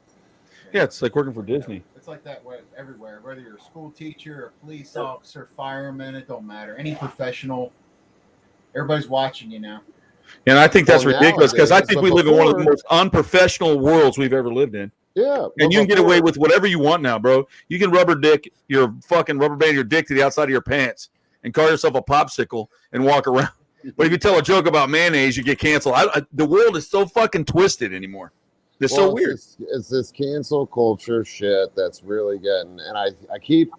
Yeah, it's like working for Disney. It's like that everywhere, whether you're a school teacher, a police officer, fireman, it don't matter. Any professional, everybody's watching you now. And I think that's Well, ridiculous because I nowadays, think but we live in one of the before- most unprofessional worlds we've ever lived in. Yeah, And you can get away with whatever you want now, bro. You can rubber band your dick to the outside of your pants and call yourself a popsicle and walk around. But if you tell a joke about mayonnaise, you get canceled. The world is so fucking twisted anymore. It's so weird. It's this cancel culture shit that's really getting, and I keep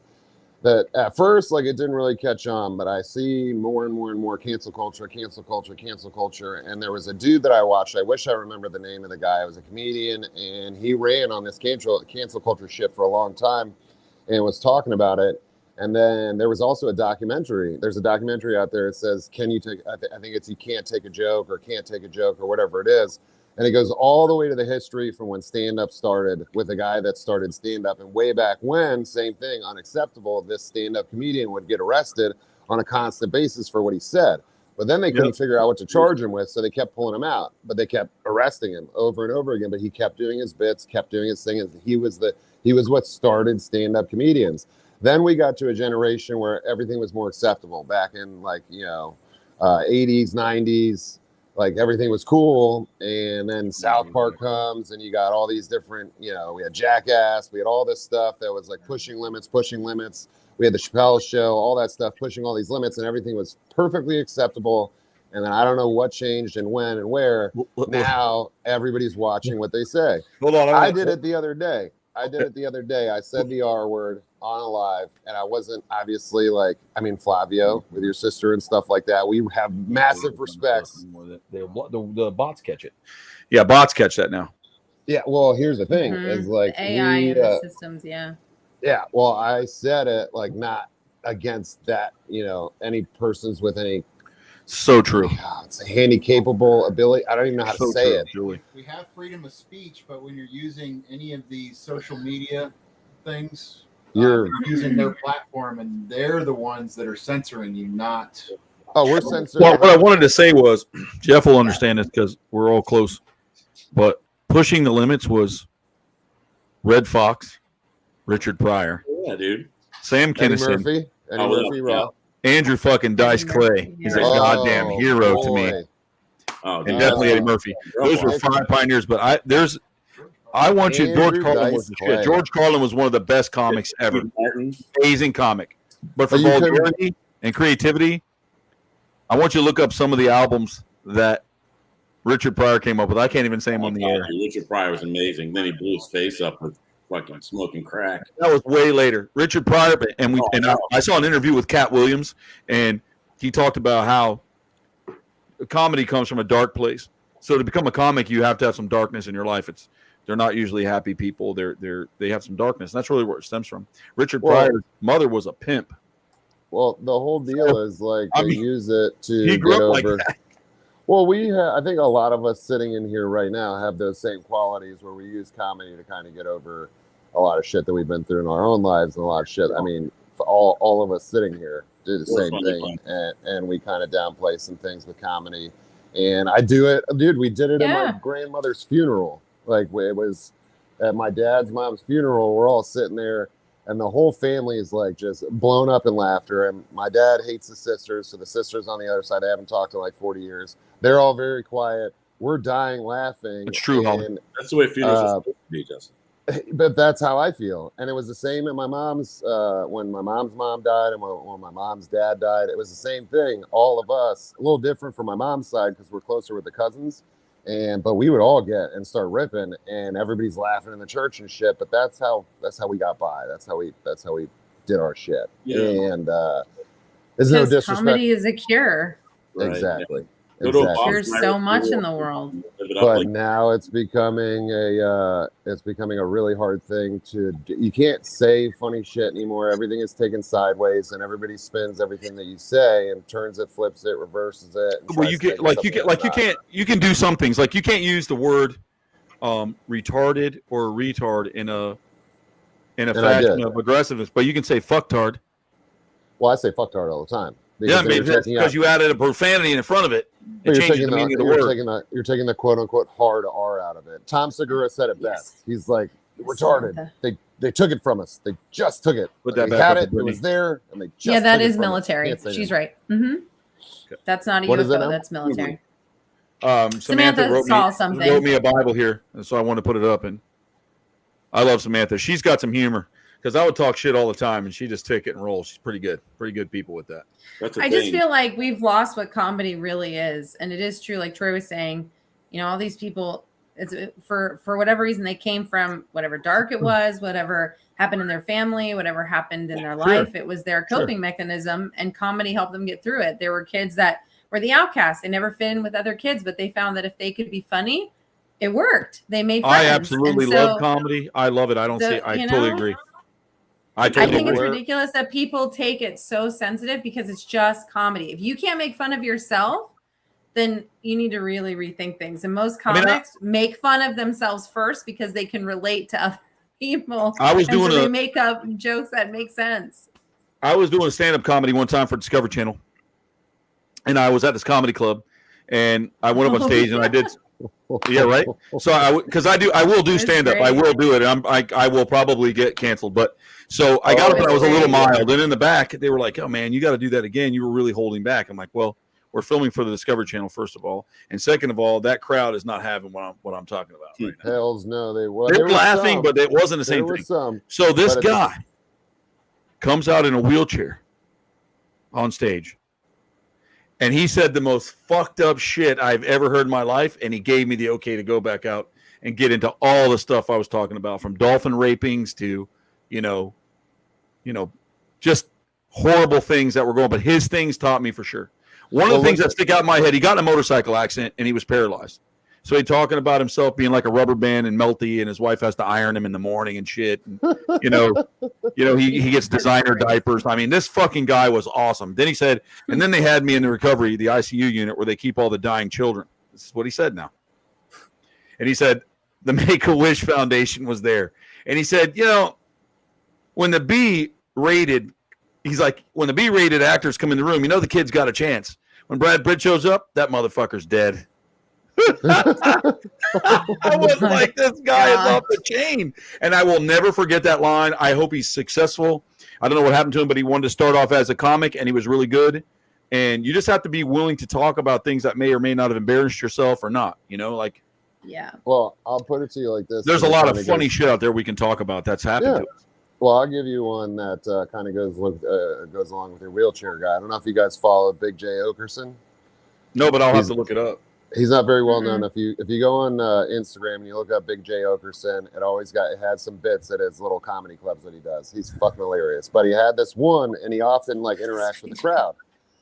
that at first, like, it didn't really catch on, but I see more and more and more cancel culture. And there was a dude that I watched. I wish I remember the name of the guy. It was a comedian, and he ran on this cancel culture shit for a long time and was talking about it. And then there was also a documentary. There's a documentary out there that says, can you take, I think it's you can't take a joke or can't take a joke or whatever it is. And it goes all the way to the history from when stand-up started with a guy that started stand-up. And way back when, same thing, unacceptable. This stand-up comedian would get arrested on a constant basis for what he said. But then they couldn't figure out what to charge him with, so they kept pulling him out. But they kept arresting him over and over again. But he kept doing his bits, kept doing his thing. He was what started stand-up comedians. Then we got to a generation where everything was more acceptable back in 80s, 90s. Like everything was cool, and then South Park comes, and you got all these different, we had Jackass, we had all this stuff that was like pushing limits. We had the Chappelle Show, all that stuff, pushing all these limits, and everything was perfectly acceptable. And then I don't know what changed and when and where. Now everybody's watching what they say. Hold on, I did it the other day. I said the R word on a live, and I wasn't obviously Flavio with your sister and stuff like that. We have massive respects. The bots catch it. Yeah, bots catch that now. Yeah, well, here's the thing: is like the AI and the systems. Yeah. Yeah, well, I said it like not against that, any persons with any. So true. It's a handy-capable ability. I don't even know how to say it. Julie. We have freedom of speech, but when you're using any of these social media things, you're using their platform, and they're the ones that are censoring you, not. Oh, we're censoring. Well, what I wanted to say was, Jeff will understand this because we're all close, but pushing the limits was Red Fox, Richard Pryor. Yeah, dude. Sam Eddie Kinison. Murphy. Eddie Murphy, Raw. Andrew fucking Dice Clay. He's a goddamn hero to me. Oh, And definitely Eddie Murphy. Those were five pioneers, but I want you. George Carlin was the shit. George Carlin was one of the best comics ever. Amazing comic. But for vulgarity and creativity, I want you to look up some of the albums that Richard Pryor came up with. I can't even say them on the air. Richard Pryor was amazing. Then he blew his face up with fucking smoking crack. That was way later. Richard Pryor, I saw an interview with Cat Williams, and he talked about how comedy comes from a dark place. So to become a comic, you have to have some darkness in your life. They're not usually happy people. They have some darkness. That's really where it stems from. Richard Pryor's mother was a pimp. Well, the whole deal is use it to he grew get up over. like that. Well, I think a lot of us sitting in here right now have those same qualities where we use comedy to kind of get over a lot of shit that we've been through in our own lives, and a lot of shit. I mean, for all of us sitting here do the same thing, and we kind of downplay some things with comedy. And I do it, dude. We did it at my grandmother's funeral. Like, it was at my dad's mom's funeral. We're all sitting there, and the whole family is like just blown up in laughter. And my dad hates the sisters, so the sisters on the other side, I haven't talked in like 40 years. They're all very quiet. We're dying laughing. It's true, Holly. That's the way funerals are supposed to be, Justin. But that's how I feel. And it was the same at my mom's, when my mom's mom died and when my mom's dad died. It was the same thing. All of us, a little different from my mom's side because we're closer with the cousins. But we would all get and start ripping, and everybody's laughing in the church and shit. But that's how we got by. That's how we did our shit. Yeah. And there's no disrespect. Comedy is a cure. Right. Exactly. There's so much in the world, but now it's becoming a really hard thing to do. You can't say funny shit anymore. Everything is taken sideways, and everybody spins everything that you say and turns it, flips it, reverses it. Well, you can do some things like you can't use the word retarded or retard in a fashion of aggressiveness, but you can say fucktard. Well, I say fucktard all the time. Yeah, because you added a profanity in front of it. It changes the meaning of the word. You're taking the quote-unquote hard R out of it. Tom Segura said it best. He's like, retarded. They took it from us. They just took it. Put that we back had up, it. It was there, and they just yeah, that took is it from military. us. She's right. Mm-hmm. Okay. That's not a what UFO. That's military. Samantha wrote me a Bible here, so I want to put it up. And I love Samantha. She's got some humor. Because I would talk shit all the time, and she just take it and roll. She's pretty good people with that. I just feel like we've lost what comedy really is, and it is true. Like Troy was saying, all these people, it's for whatever reason they came from, whatever dark it was, whatever happened in their family, whatever happened in their life. It was their coping mechanism, and comedy helped them get through it. There were kids that were the outcasts. They never fit in with other kids, but they found that if they could be funny, it worked. They made friends. I absolutely love comedy. I love it. I totally agree. I think it's ridiculous that people take it so sensitive because it's just comedy. If you can't make fun of yourself, then you need to really rethink things. And most comics make fun of themselves first because they can relate to other people. They make up jokes that make sense. I was doing a stand-up comedy one time for Discovery Channel, and I was at this comedy club, and I went up on stage and I did. Yeah, right. So I will do stand-up. I will do it. I will probably get canceled, but so I got up and I was a little mild, and in the back they were like, "Oh man, you got to do that again. You were really holding back." I'm like, "Well, we're filming for the Discovery Channel, first of all, and second of all, that crowd is not having what I'm talking about right now." Hells no, they were laughing, but it wasn't the same thing. So this guy comes out in a wheelchair on stage, and he said the most fucked up shit I've ever heard in my life, and he gave me the okay to go back out and get into all the stuff I was talking about, from dolphin rapings to, just horrible things that were going. But his things taught me for sure. One of the things that stick out in my head, he got in a motorcycle accident and he was paralyzed. So he's talking about himself being like a rubber band and melty, and his wife has to iron him in the morning and shit. And, he gets designer diapers. I mean, this fucking guy was awesome. Then he said, and then they had me in the recovery, the ICU unit where they keep all the dying children. This is what he said now. And he said, the Make-A-Wish Foundation was there. And he said, when the B-rated, he's like, when the B-rated actors come in the room, the kid's got a chance. When Brad Pitt shows up, that motherfucker's dead. I was like, this guy is off the chain. And I will never forget that line. I hope he's successful. I don't know what happened to him, but he wanted to start off as a comic, and he was really good. And you just have to be willing to talk about things that may or may not have embarrassed yourself or not. Yeah. Well, I'll put it to you like this. There's a lot of funny shit out there we can talk about that's happened to us. Well, I'll give you one that kind of goes along with your wheelchair guy. I don't know if you guys follow Big J Okerson. No, but I'll have to look it up. He's not very well known. If you go on Instagram and you look up Big J Okerson, it had some bits at his little comedy clubs that he does. He's fucking hilarious. But he had this one, and he often interacts with the crowd.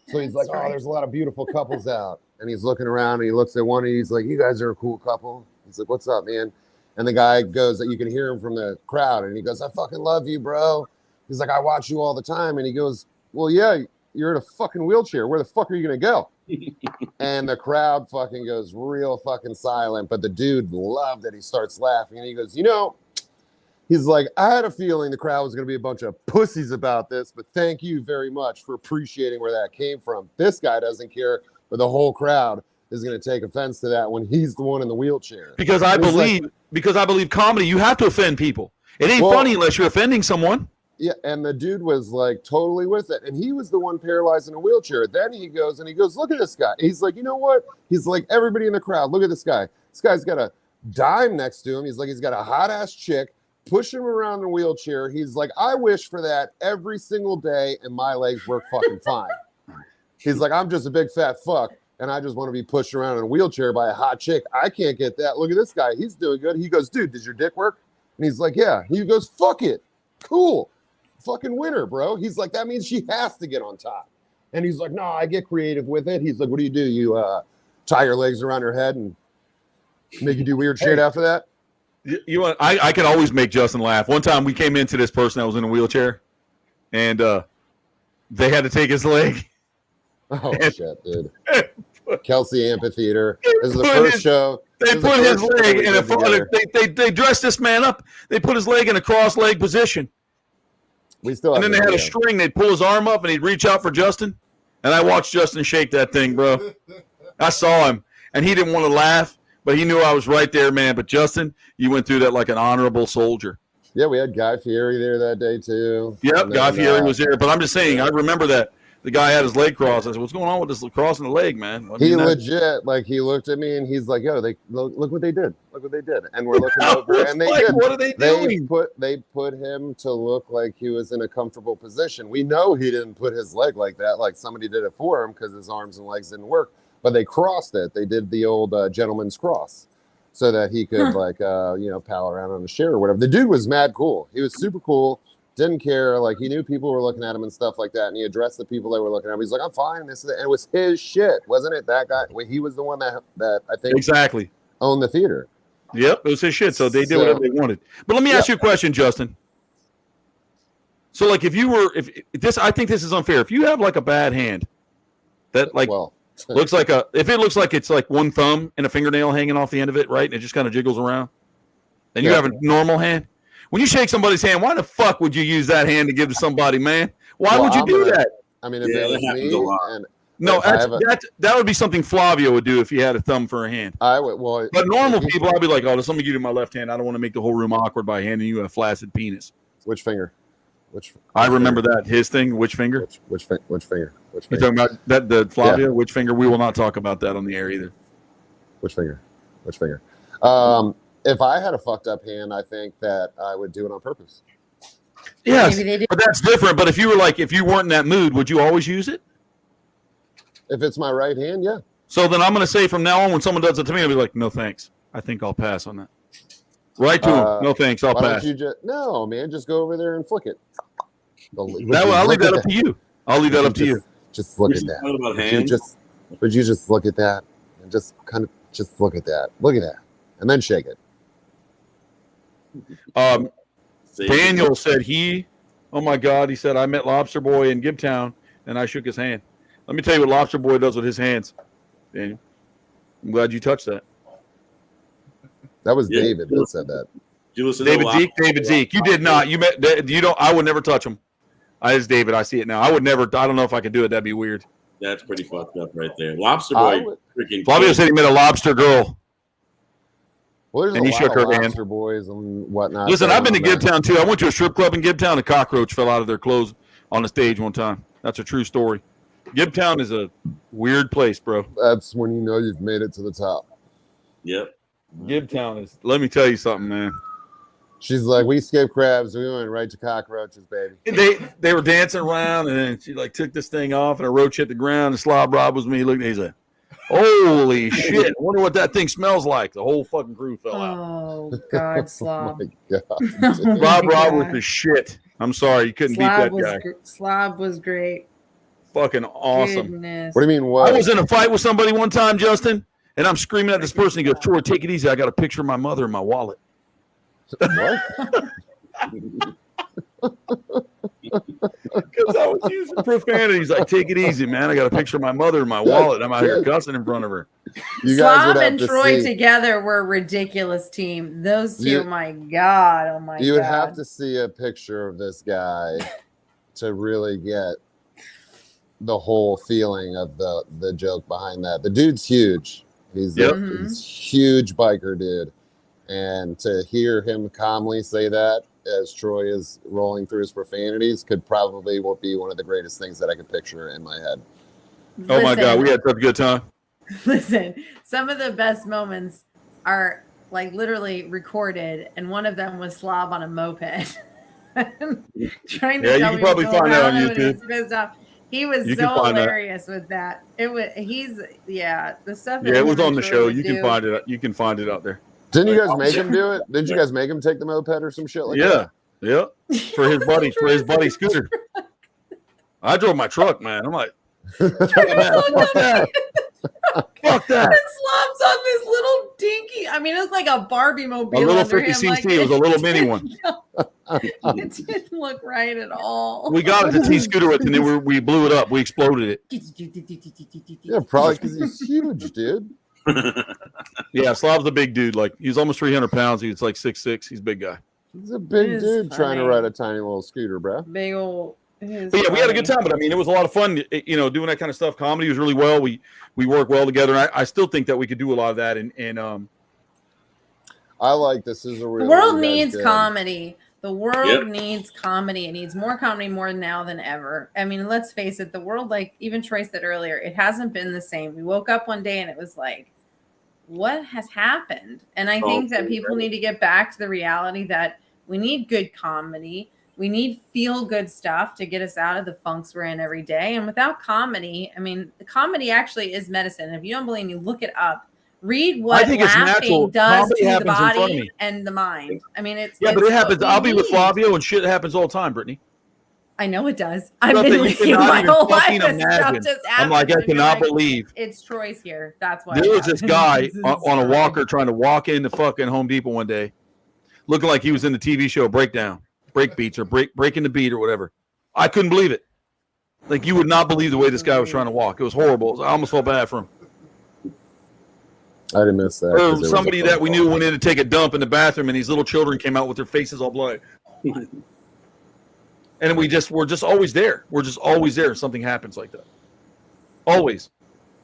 So he's like, "Oh, there's a lot of beautiful couples out," and he's looking around and he looks at one and he's like, "You guys are a cool couple." He's like, "What's up, man?" And the guy goes, that you can hear him from the crowd, and he goes, "I fucking love you, bro." He's like, "I watch you all the time," and he goes, "Well, yeah, you're in a fucking wheelchair. Where the fuck are you gonna go?" And the crowd fucking goes real fucking silent, but the dude loved it. He starts laughing, and he goes, he's like, "I had a feeling the crowd was going to be a bunch of pussies about this, but thank you very much for appreciating where that came from. This guy doesn't care, but the whole crowd is going to take offense to that when he's the one in the wheelchair." Because I believe comedy, you have to offend people. It ain't funny unless you're offending someone. Yeah, and the dude was totally with it, and he was the one paralyzed in a wheelchair. Then he goes, "Look at this guy." He's like, "You know what?" He's like, "Everybody in the crowd, look at this guy. This guy's got a dime next to him." He's like, "He's got a hot ass chick pushing him around in a wheelchair." He's like, "I wish for that every single day, and my legs work fucking fine." He's like, "I'm just a big fat fuck, and I just want to be pushed around in a wheelchair by a hot chick. I can't get that. Look at this guy. He's doing good." He goes, "Dude, does your dick work?" And he's like, "Yeah." He goes, "Fuck it. Cool. Fucking winner, bro." He's like, "That means she has to get on top." And he's like, "No, I get creative with it." He's like, "What do? You tie your legs around her head and make you do weird shit after that?" I could always make Justin laugh. One time we came into this person that was in a wheelchair, and they had to take his leg. Oh shit, dude! Kelsey Amphitheater. This is the first show. They put his leg in they dressed this man up. They put his leg in a cross leg position. And then they had a string. They'd pull his arm up and he'd reach out for Justin. And I watched Justin shake that thing, bro. I saw him, and he didn't want to laugh, but he knew I was right there, man. But Justin, you went through that like an honorable soldier. Yeah, we had Guy Fieri there that day too. Yep, Guy Fieri was there. But I'm just saying, I remember that the guy had his leg crossed. I said, "What's going on with this crossing the leg, man?" He legit, he looked at me and he's like, "Yo, look what they did. Look what they did." And we're looking over, and they did. What are they doing? They put him to look like he was in a comfortable position. We know he didn't put his leg like that, like somebody did it for him because his arms and legs didn't work. But they crossed it. They did the old gentleman's cross. so that he could pal around on a chair or whatever. The dude was mad cool. He was super cool. Didn't care. Like, he knew people were looking at him and stuff like that. And he addressed the people that were looking at him. He's like, I'm fine. This is it. And it was his shit. Wasn't it? That guy. He was the one that I think exactly owned the theater. Yep. It was his shit. So they did whatever they wanted. But let me ask you a question, Justin. So like, if I think this is unfair. If you have like a bad hand that looks like if it looks like it's like one thumb and a fingernail hanging off the end of it, right? And it just kind of jiggles around. And you have a normal hand. When you shake somebody's hand, why the fuck would you use that hand to give to somebody, man? Why would you do that? I mean, if it was me, no, that would be something Flavio would do if he had a thumb for a hand. I would. Well, but normal people, I'd be like, oh, there's something you do to my left hand. I don't want to make the whole room awkward by handing you a flaccid penis. Which finger? I remember that. His thing. Which finger? Which finger? You're talking about that? The Flavio. Yeah. Which finger? We will not talk about that on the air either. Which finger? If I had a fucked up hand, I think that I would do it on purpose. Yes, but that's different. But if you weren't in that mood, would you always use it? If it's my right hand, yeah. So then I'm going to say from now on, when someone does it to me, I'll be like, no thanks. I think I'll pass on that. Right to him. No thanks. I'll pass. No, man. Just go over there and flick it. I'll leave that up to you. I'll leave that up to you. Just look at that. Would you just look at that and just kind of just look at that. Look at that, and then shake it. Daniel said oh my God, he said, I met Lobster Boy in Gibtown and I shook his hand. Let me tell you what Lobster Boy does with his hands, Daniel. I'm glad you touched that. That was David that said that. Did you listen David Zeke. You did not. I would never touch him. It's David. I see it now. I would never. I don't know if I could do it. That'd be weird. That's pretty fucked up right there. Lobster Boy. Flavio said he met a lobster girl. Well, and he shook her hand. Lobster boys and whatnot. Listen, I've been to Gibtown too. I went to a strip club in Gibtown. A cockroach fell out of their clothes on the stage one time. That's a true story. Gibtown is a weird place, bro. That's when you know you've made it to the top. Yep. Gibtown is. Let me tell you something, man. She's like, we escaped crabs. We went right to cockroaches, baby. They were dancing around, and then she like took this thing off, and a roach hit the ground. And Slob Rob was me. Look, he's like, holy shit! I wonder what that thing smells like. The whole fucking crew fell out. Oh God, Slob! Slob Rob was the shit. I'm sorry, you couldn't beat that guy. Slob was great. Fucking awesome. Goodness. What do you mean? What? I was in a fight with somebody one time, Justin, and I'm screaming at this person. He goes, "Troy, take it easy. I got a picture of my mother in my wallet." What? Because I was using profanity. He's like, take it easy, man. I got a picture of my mother in my wallet. I'm out here cussing in front of her. Slob and Troy together were a ridiculous team. Those two, my God. Oh, my God. You would have to see a picture of this guy to really get the whole feeling of the joke behind that. The dude's huge. He's he's huge biker dude. And to hear him calmly say that as Troy is rolling through his profanities could probably be one of the greatest things that I could picture in my head. Oh my God, we had such a good time. Listen, some of the best moments are like literally recorded, and one of them was Slob on a moped. Trying to you can probably find that on YouTube. He was so hilarious with that. The stuff. Yeah, it was on the show. You can find it. You can find it out there. Didn't you guys make him do it? Didn't you guys make him take the moped or some shit like that? Yeah. For his buddy Scooter. I drove my truck, man. I'm like, fuck that. Fuck that. And Slob's on this little dinky. I mean, it was like a Barbie mobile. A little 50cc. It was a little mini one. It didn't look right at all. We got it to T-Scooter with, and then we blew it up. We exploded it. Yeah, probably because he's huge, dude. Yeah, Slob's a big dude. Like, he's almost 300 pounds. He's like 6'6". He's a big guy. He's a big dude trying to ride a tiny little scooter, bro. Big old. But yeah, we had a good time. But I mean, it was a lot of fun. Doing that kind of stuff. Comedy was really well. We work well together. And I still think that we could do a lot of that. And I like this. Is a real. The world needs comedy. The world needs comedy. It needs more comedy more now than ever. I mean, let's face it. The world, like even Troy said earlier, it hasn't been the same. We woke up one day and it was like, what has happened? And I think that people need to get back to the reality that we need good comedy. We need feel good stuff to get us out of the funks we're in every day. And without comedy, I mean, the comedy actually is medicine. If you don't believe me, look it up. Read what think it's natural. laughing does Comedy to the happens in front of body me. and the mind. I mean, it's Yeah, but it's it happens. what we I'll be with need. Flavio, and shit happens all the time, Brittany. I know it does. I've Stuff been that you with you cannot my even whole life. fucking This stuff imagine. just I'm like, I happens, and you're cannot like, believe. it's Troy's here. That's why. There it was this happens. guy on a walker trying to walk into fucking Home Depot one day, looking like he was in the TV show Break Beats, or Breaking the Beat, or whatever. I couldn't believe it. Like, you would not believe the way this guy was trying to walk. It was horrible. I almost felt bad for him. I didn't miss that. Or somebody that we knew went in to take a dump in the bathroom, and these little children came out with their faces all bloody. And we're just always there. We're just always there. Something happens like that. Always.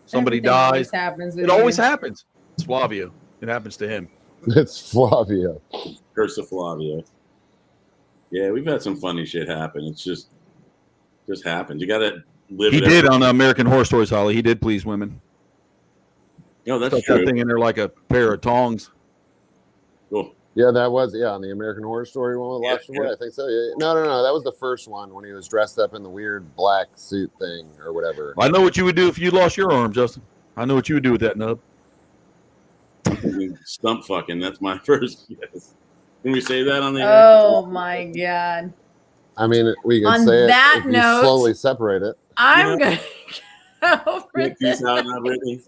Somebody Everything dies. always happens with It always you. happens. It's Flavio. It happens to him. It's Flavio. Curse of Flavio. Yeah, we've had some funny shit happen. It's just happens. You got to live. He it did up. on American Horror Stories, Holly. He did please women. No, that's Stuck true. that thing in there like a pair of tongs. Cool. Yeah, that was on the American Horror Story one with Yeah, Lobster Boy. I think so. Yeah. No, that was the first one when he was dressed up in the weird black suit thing or whatever. I know what you would do if you lost your arm, Justin. I know what you would do with that nub. Stump fucking. That's my first guess. Can we say that on the Oh my god! I mean, we can On say that it if note- you slowly separate it. I'm gonna go for Yeah, peace this. out now, Brittany.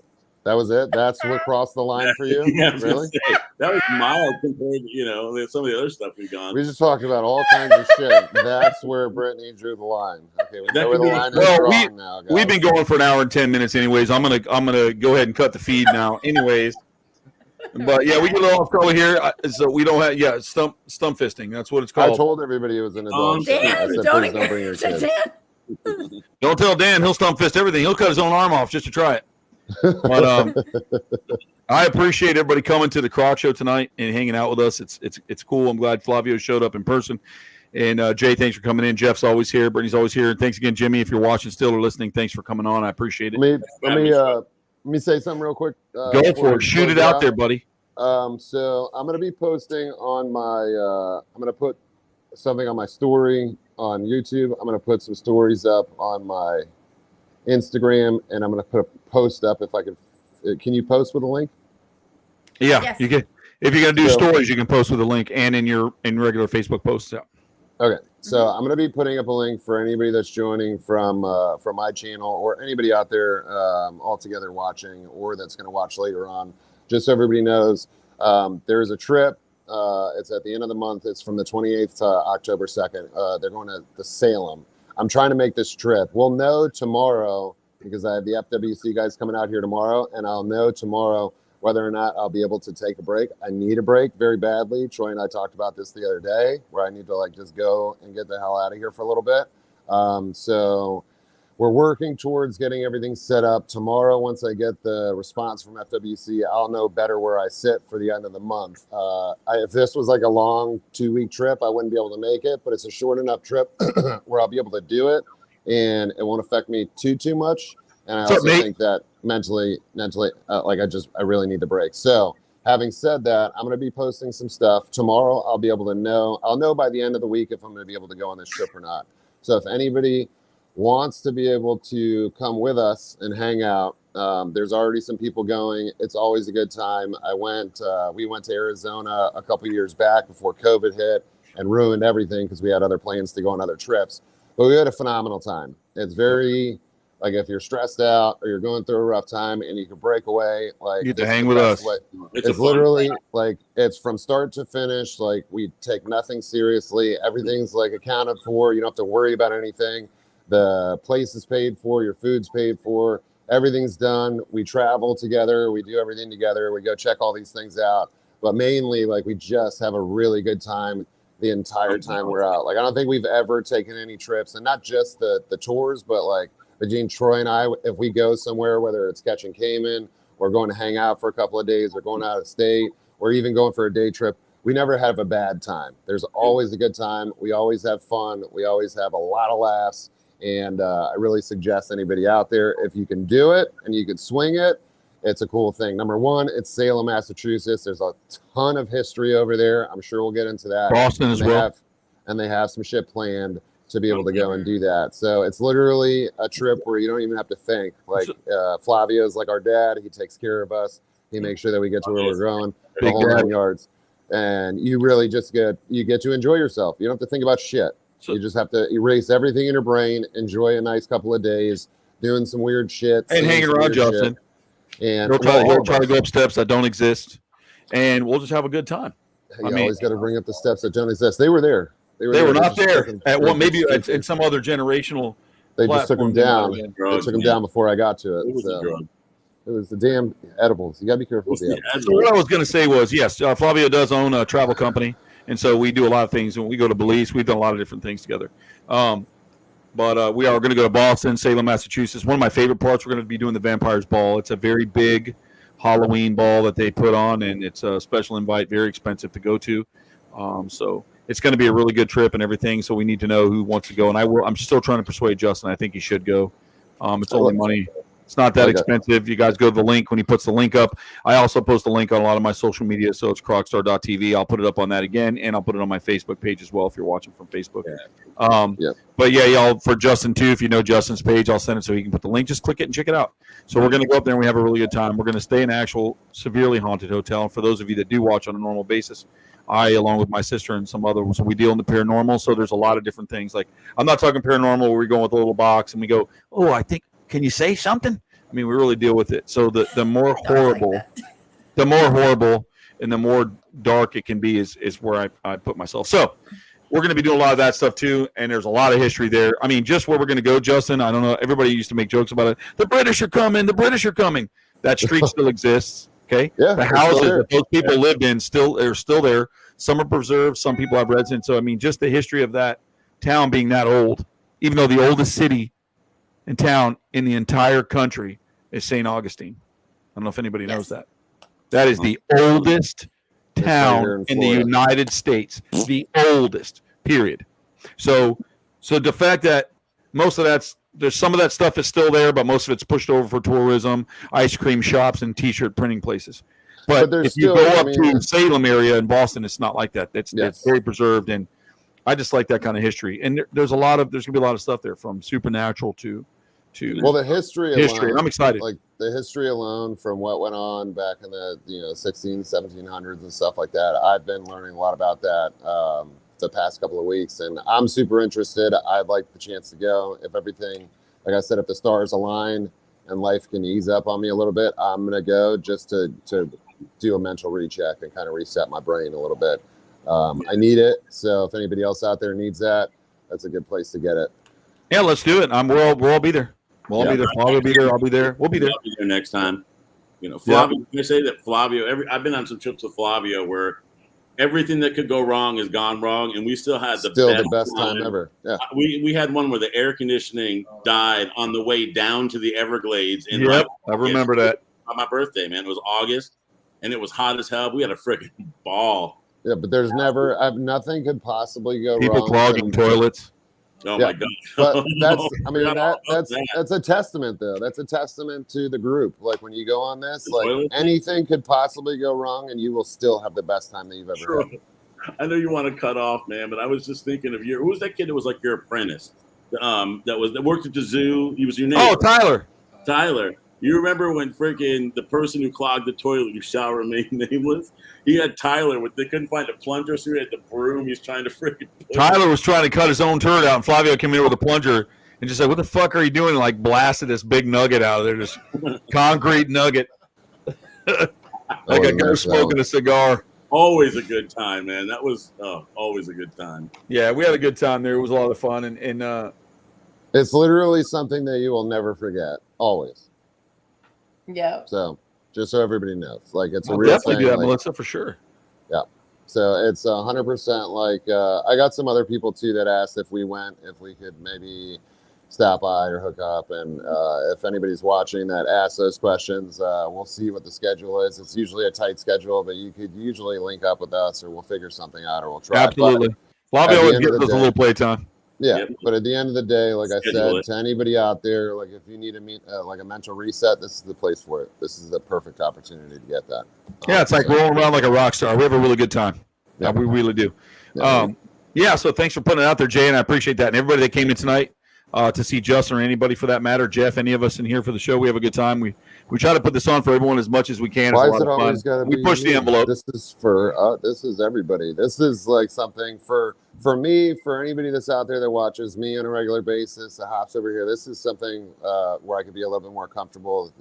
That was it. That's what crossed the line for you. Yeah, I was gonna Really? say, that was mild compared to some of the other stuff we've gone. We just talked about all kinds of shit. That's where Brittany drew the line. Okay, we That know where could the be- line is Well, drawn now, guys. We've been going for an hour and 10 minutes anyways. I'm gonna go ahead and cut the feed now anyways. But yeah, we get a little off color here. So we don't have stump fisting. That's what it's I called. told everybody it was an adult show. I Dan, said, don't please don't bring your encourage kids. it, Dan. Don't tell Dan, he'll stump fist everything. He'll cut his own arm off just to try it. But I appreciate everybody coming to the Crōc show tonight and hanging out with us. It's cool. I'm glad Flavio showed up in person. And Jay, thanks for coming in. Jeff's always here. Brittany's always here. And thanks again, Jimmy, if you're watching still or listening. Thanks for coming on. I appreciate it. Let me say something real quick. Go for it. Shoot it out there, buddy. So I'm going to be posting on my, I'm going to put something on my story on YouTube. I'm going to put some stories up on my Instagram, and I'm going to put a post up if I can. Can you post with a link? Yeah, Yes. you can. If you're going to do So- stories, you can post with a link and in regular Facebook posts. Yeah. Okay, so I'm going to be putting up a link for anybody that's joining from my channel or anybody out there altogether watching or that's going to watch later on. Just so everybody knows, there's a trip. It's at the end of the month. It's from the 28th to October 2nd. They're going to the Salem. I'm trying to make this trip. We'll know tomorrow because I have the FWC guys coming out here tomorrow, and I'll know tomorrow whether or not I'll be able to take a break. I need a break very badly. Troy and I talked about this the other day, where I need to just go and get the hell out of here for a little bit. So we're working towards getting everything set up. Tomorrow, once I get the response from FWC, I'll know better where I sit for the end of the month. If this was like a long 2-week trip, I wouldn't be able to make it, but it's a short enough trip where I'll be able to do it, and it won't affect me too much. And I What's up, also Nate? think that mentally, I really need the break. So having said that, I'm going to be posting some stuff tomorrow. I'll be able to know. I'll know by the end of the week if I'm going to be able to go on this trip or not. So if anybody wants to be able to come with us and hang out, there's already some people going. It's always a good time. We went to Arizona a couple years back before COVID hit and ruined everything because we had other plans to go on other trips. But we had a phenomenal time. It's very, if you're stressed out or you're going through a rough time and you can break away, You get to this is hang the with best us. way. It's a It's fun literally time. it's from start to finish. We take nothing seriously. Everything's accounted for. You don't have to worry about anything. The place is paid for. Your food's paid for. Everything's done. We travel together. We do everything together. We go check all these things out. But mainly, we just have a really good time the entire time we're out. I don't think we've ever taken any trips, and not just the tours, but between Troy and I, if we go somewhere, whether it's catching caiman or going to hang out for a couple of days or going out of state or even going for a day trip, we never have a bad time. There's always a good time. We always have fun. We always have a lot of laughs. And I really suggest anybody out there, if you can do it and you can swing it, it's a cool thing. Number one, it's Salem, Massachusetts. There's a ton of history over there. I'm sure we'll get into that. Boston as well. And they have some shit planned to be able to go and do that. So it's literally a trip where you don't even have to think. Flavio's like our dad. He takes care of us. He makes sure that we get to where we're going, the Big whole dad. 9 yards. And you really just get to enjoy yourself. You don't have to think about shit. So- You just have to erase everything in your brain, enjoy a nice couple of days, doing some weird shit. And seeing hanging some around weird Justin. shit. And He'll try to go up steps that don't exist, and we'll just have a good time. You I mean- always got to bring up the steps that don't exist. They were there. They were not just there took 'em- at they one. Maybe just took in some other generational. They just took them down. platform. They took them down before I got to It it. was a So drug. it was the damn edibles. You got to be careful with the Yeah, edibles. So what I was going to say was, yes, Flavio does own a travel company, and so we do a lot of things. When we go to Belize, we've done a lot of different things together. But we are going to go to Boston, Salem, Massachusetts. One of my favorite parts, we're going to be doing the Vampires Ball. It's a very big Halloween ball that they put on, and it's a special invite, very expensive to go to. So it's going to be a really good trip and everything. So we need to know who wants to go, and I'm still trying to persuade Justin. I think he should go. It's only money. It's not that expensive. You guys go to the link when he puts the link up. I also post a link on a lot of my social media, so it's crocstar.tv. I'll put it up on that again, and I'll put it on my Facebook page as well if you're watching from Facebook. But yeah, y'all, for Justin too, if you know Justin's page, I'll send it so he can put the link. Just click it and check it out. So we're going to go up there and we have a really good time. We're going to stay in an actual severely haunted hotel. And for those of you that do watch on a normal basis, I, along with my sister and some others, we deal in the paranormal. So there's a lot of different things. Like, I'm not talking paranormal where we go with a little box and we go, oh, I think, can you say something? I mean, we really deal with it. So the more horrible, and the more dark it can be is where I put myself. So we're going to be doing a lot of that stuff too. And there's a lot of history there. I mean, just where we're going to go, Justin, I don't know. Everybody used to make jokes about it. The British are coming. The British are coming. That street still exists. Okay. Yeah, The it's still houses there. that those people lived in are still there. Some are preserved. Some people have residents. So, I mean, just the history of that town being that old, even though the oldest city and town in the entire country is St. Augustine. I don't know if anybody knows that. That is the oldest right here town in the Florida. United States. The oldest, period. So the fact that most of there's some of that stuff is still there, but most of it's pushed over for tourism, ice cream shops, and T-shirt printing places. But there's if you still, go I up mean- to Salem area in Boston, it's not like that. It's very preserved, and I just like that kind of history. And there's gonna be a lot of stuff there, from supernatural to Well, the history alone, I'm excited. Like the history alone from what went on back in the 1700s and stuff like that. I've been learning a lot about that the past couple of weeks, and I'm super interested. I'd like the chance to go. If everything, like I said, if the stars align and life can ease up on me a little bit, I'm gonna go just to do a mental recheck and kind of reset my brain a little bit. I need it. So if anybody else out there needs that, that's a good place to get it. Yeah, let's do it. We'll all be there. We'll all be there. Flavio will be there. I'll be there. We'll be there. I'll be there next time. Flavio. Can I say that Flavio? I've been on some trips with Flavio where everything that could go wrong has gone wrong, and we still had the best time ever. Yeah, we had one where the air conditioning died on the way down to the Everglades. In Yep, I remember that. On my birthday, man. It was August, and it was hot as hell. We had a freaking ball. yeah, but there's nothing could possibly go People wrong. clogging toilets. Oh Yeah, my god! But No, that's a testament, though. That's a testament to the group. Like when you go on this, The like toilet? anything could possibly go wrong, and you will still have the best time that you've ever Sure. had. I know you want to cut off, man, but I was just thinking of who was that kid that was like your apprentice? That worked at the zoo. He was your neighbor. Oh, Tyler. Tyler. You remember when freaking the person who clogged the toilet, you shall remain nameless? He had Tyler they couldn't find a plunger, so he had the broom. He's trying to freaking. Tyler was trying to cut his own turd out, and Flavio came in with a plunger and just said, "What the fuck are you doing?" And like blasted this big nugget out of there, this concrete nugget. Like a guy smoking a cigar. Always a good time, man. That was always a good time. Yeah, we had a good time there. It was a lot of fun, and It's literally something that you will never forget. Always. Yeah. So just so everybody knows, like it's a I'll real definitely thing. do that, like, Melissa, for sure. So it's 100%. Like I got some other people too that asked if we could maybe stop by or hook up. And if anybody's watching that asks those questions, we'll see what the schedule is. It's usually a tight schedule, but you could usually link up with us, or we'll figure something out, or we'll try. Absolutely. Flavio at the always end of gives the us a day- little playtime. Yeah, Yep. but at the end of the day, like I Schedule said, it. to anybody out there, like if you need like a mental reset, this is the place for it. This is the perfect opportunity to get that. Yeah, it's like rolling around like a rock star. We have a really good time. Yeah. We really do. Yeah. So thanks for putting it out there, Jay, and I appreciate that. And everybody that came in tonight, to see Justin or anybody for that matter. Jeff, any of us in here for the show, we have a good time. We try to put this on for everyone as much as we can. Why It's a is it lot of always fun. got to We be push the me? envelope. This is everybody. This is like something for me, for anybody that's out there that watches me on a regular basis, that hops over here. This is something where I could be a little bit more comfortable.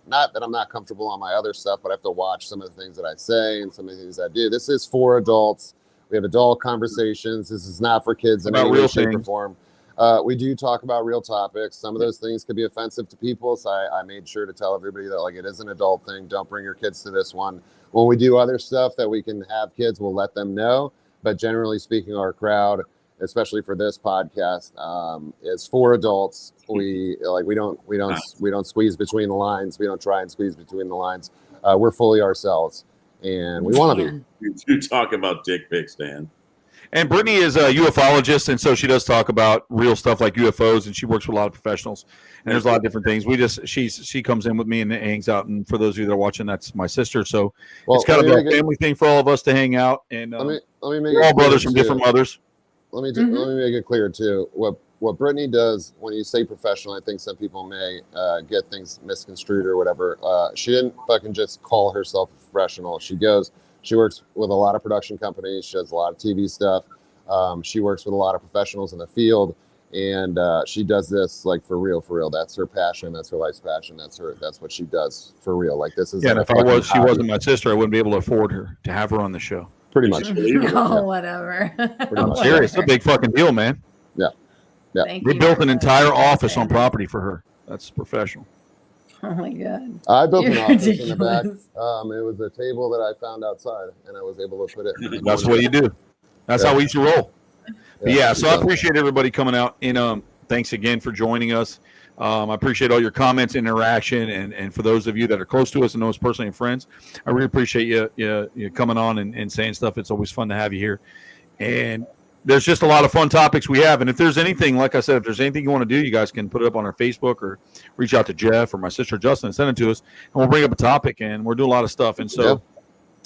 Not that I'm not comfortable on my other stuff, but I have to watch some of the things that I say and some of the things I do. This is for adults. We have adult conversations. This is not for kids in any way, shape, or form. We do talk about real topics. Some of those things could be offensive to people, so I made sure to tell everybody that like it is an adult thing. Don't bring your kids to this one. When we do other stuff that we can have kids, we'll let them know. But generally speaking, our crowd, especially for this podcast, is for adults. We don't squeeze between the lines. We don't try and squeeze between the lines. We're fully ourselves, and we want to be. You talk about dick pics, Dan. And Brittany is a ufologist, and so she does talk about real stuff like UFOs, and she works with a lot of professionals. And there's a lot of different things. She comes in with me and hangs out. And for those of you that are watching, that's my sister. So it's kind of a family thing for all of us to hang out. And let me make we're all brothers from different mothers. Let me make it clear too. What Brittany does, when you say professional, I think some people may get things misconstrued or whatever. She didn't fucking just call herself professional. She works with a lot of production companies. She does a lot of TV stuff. She works with a lot of professionals in the field, and she does this like for real. That's her passion. That's her life's passion. That's what she does for real. Like this is. Yeah, and if she wasn't my sister, I wouldn't be able to afford her to have her on the show. Pretty much. No, whatever. I'm serious. It's a big fucking deal, man. Yeah. We built an entire office on property for her. That's professional. Oh my god! I built an office ridiculous. in the back. It was a table that I found outside, and I was able to put it. That's what you do. That's how we used to roll. So I appreciate everybody coming out. And thanks again for joining us. I appreciate all your comments, interaction, and for those of you that are close to us and know us personally and friends, I really appreciate you coming on and saying stuff. It's always fun to have you here. And there's just a lot of fun topics we have. And if there's anything, like I said, if there's anything you want to do, you guys can put it up on our Facebook or reach out to Jeff or my sister Justin and send it to us. And we'll bring up a topic, and we're doing a lot of stuff. And so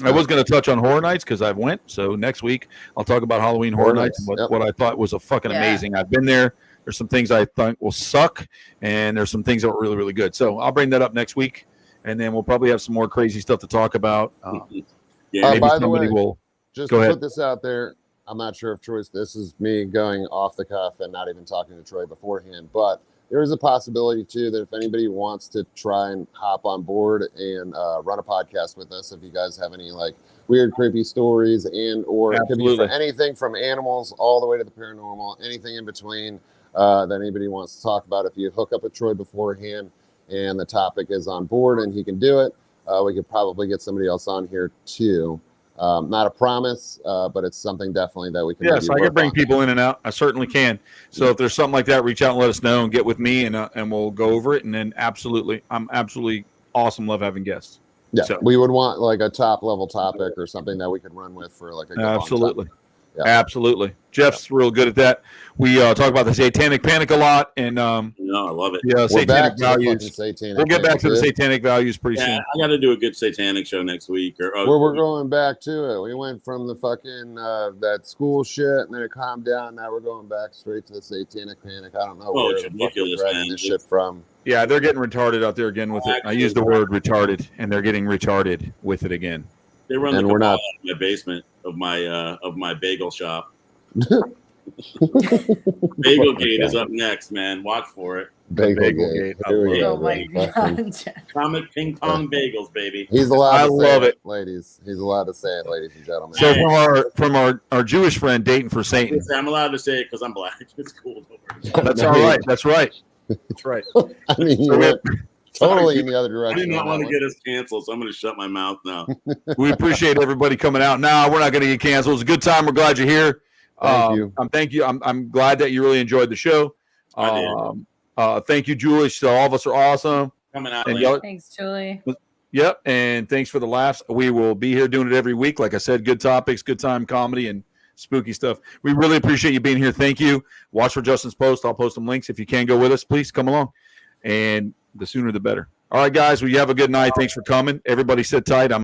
I was going to touch on Horror Nights because I've went. So next week I'll talk about Halloween Horror Nights and what I thought was a fucking amazing. I've been there. There's some things I think will suck, and there's some things that were really, really good. So I'll bring that up next week, and then we'll probably have some more crazy stuff to talk about. By the way, will just go to ahead. put this out there, I'm not sure if Troy's. This is me going off the cuff and not even talking to Troy beforehand, but there is a possibility too that if anybody wants to try and hop on board and run a podcast with us, if you guys have any like weird, creepy stories or it could be for anything from animals all the way to the paranormal, anything in between that anybody wants to talk about. If you hook up with Troy beforehand and the topic is on board and he can do it, we could probably get somebody else on here too. Not a promise, but it's something definitely that we can. Yes, I can bring people in and out. I certainly can. So if there's something like that, reach out and let us know and get with me, and we'll go over it. And then I'm absolutely awesome. Love having guests. Yeah, so we would want like a top level topic or something that we could run with for like a good absolutely. Absolutely. Jeff's real good at that. We talk about the satanic panic a lot, and I love it. Yeah, satanic values. We'll get back to the satanic values pretty soon. I got to do a good satanic show next week. We're going back to it. We went from the fucking that school shit, and then it calmed down. Now we're going back straight to the satanic panic. I don't know where it's ridiculous, man. This shit from. Yeah, they're getting retarded out there again with it. I use the word retarded, and they're getting retarded with it again. They run the cabal out of my basement of my bagel shop. Bagel Gate is up next, man. Watch for it. Bagel Gate. Oh my god! Comet ping pong bagels, baby. He's allowed. I love it, ladies. He's allowed to say it, ladies and gentlemen. So from our Jewish friend dating for Satan. I'm allowed to say it because I'm black. It's cool. That's all right. That's right. That's right. I mean, you went totally in the other direction. I do not want to get us canceled, so I'm going to shut my mouth now. We appreciate everybody coming out. No, we're not going to get canceled. It's a good time. We're glad you're here. Thank you. Thank you. I'm glad that you really enjoyed the show. Thank you, Julie. So all of us are awesome. Coming out. Thanks, Julie. Yep, and thanks for the laughs. We will be here doing it every week. Like I said, good topics, good time comedy, and spooky stuff. We really appreciate you being here. Thank you. Watch for Justin's post. I'll post some links. If you can go with us, please come along. And the sooner the better. All right, guys. Well, you have a good night. Thanks for coming. Everybody sit tight.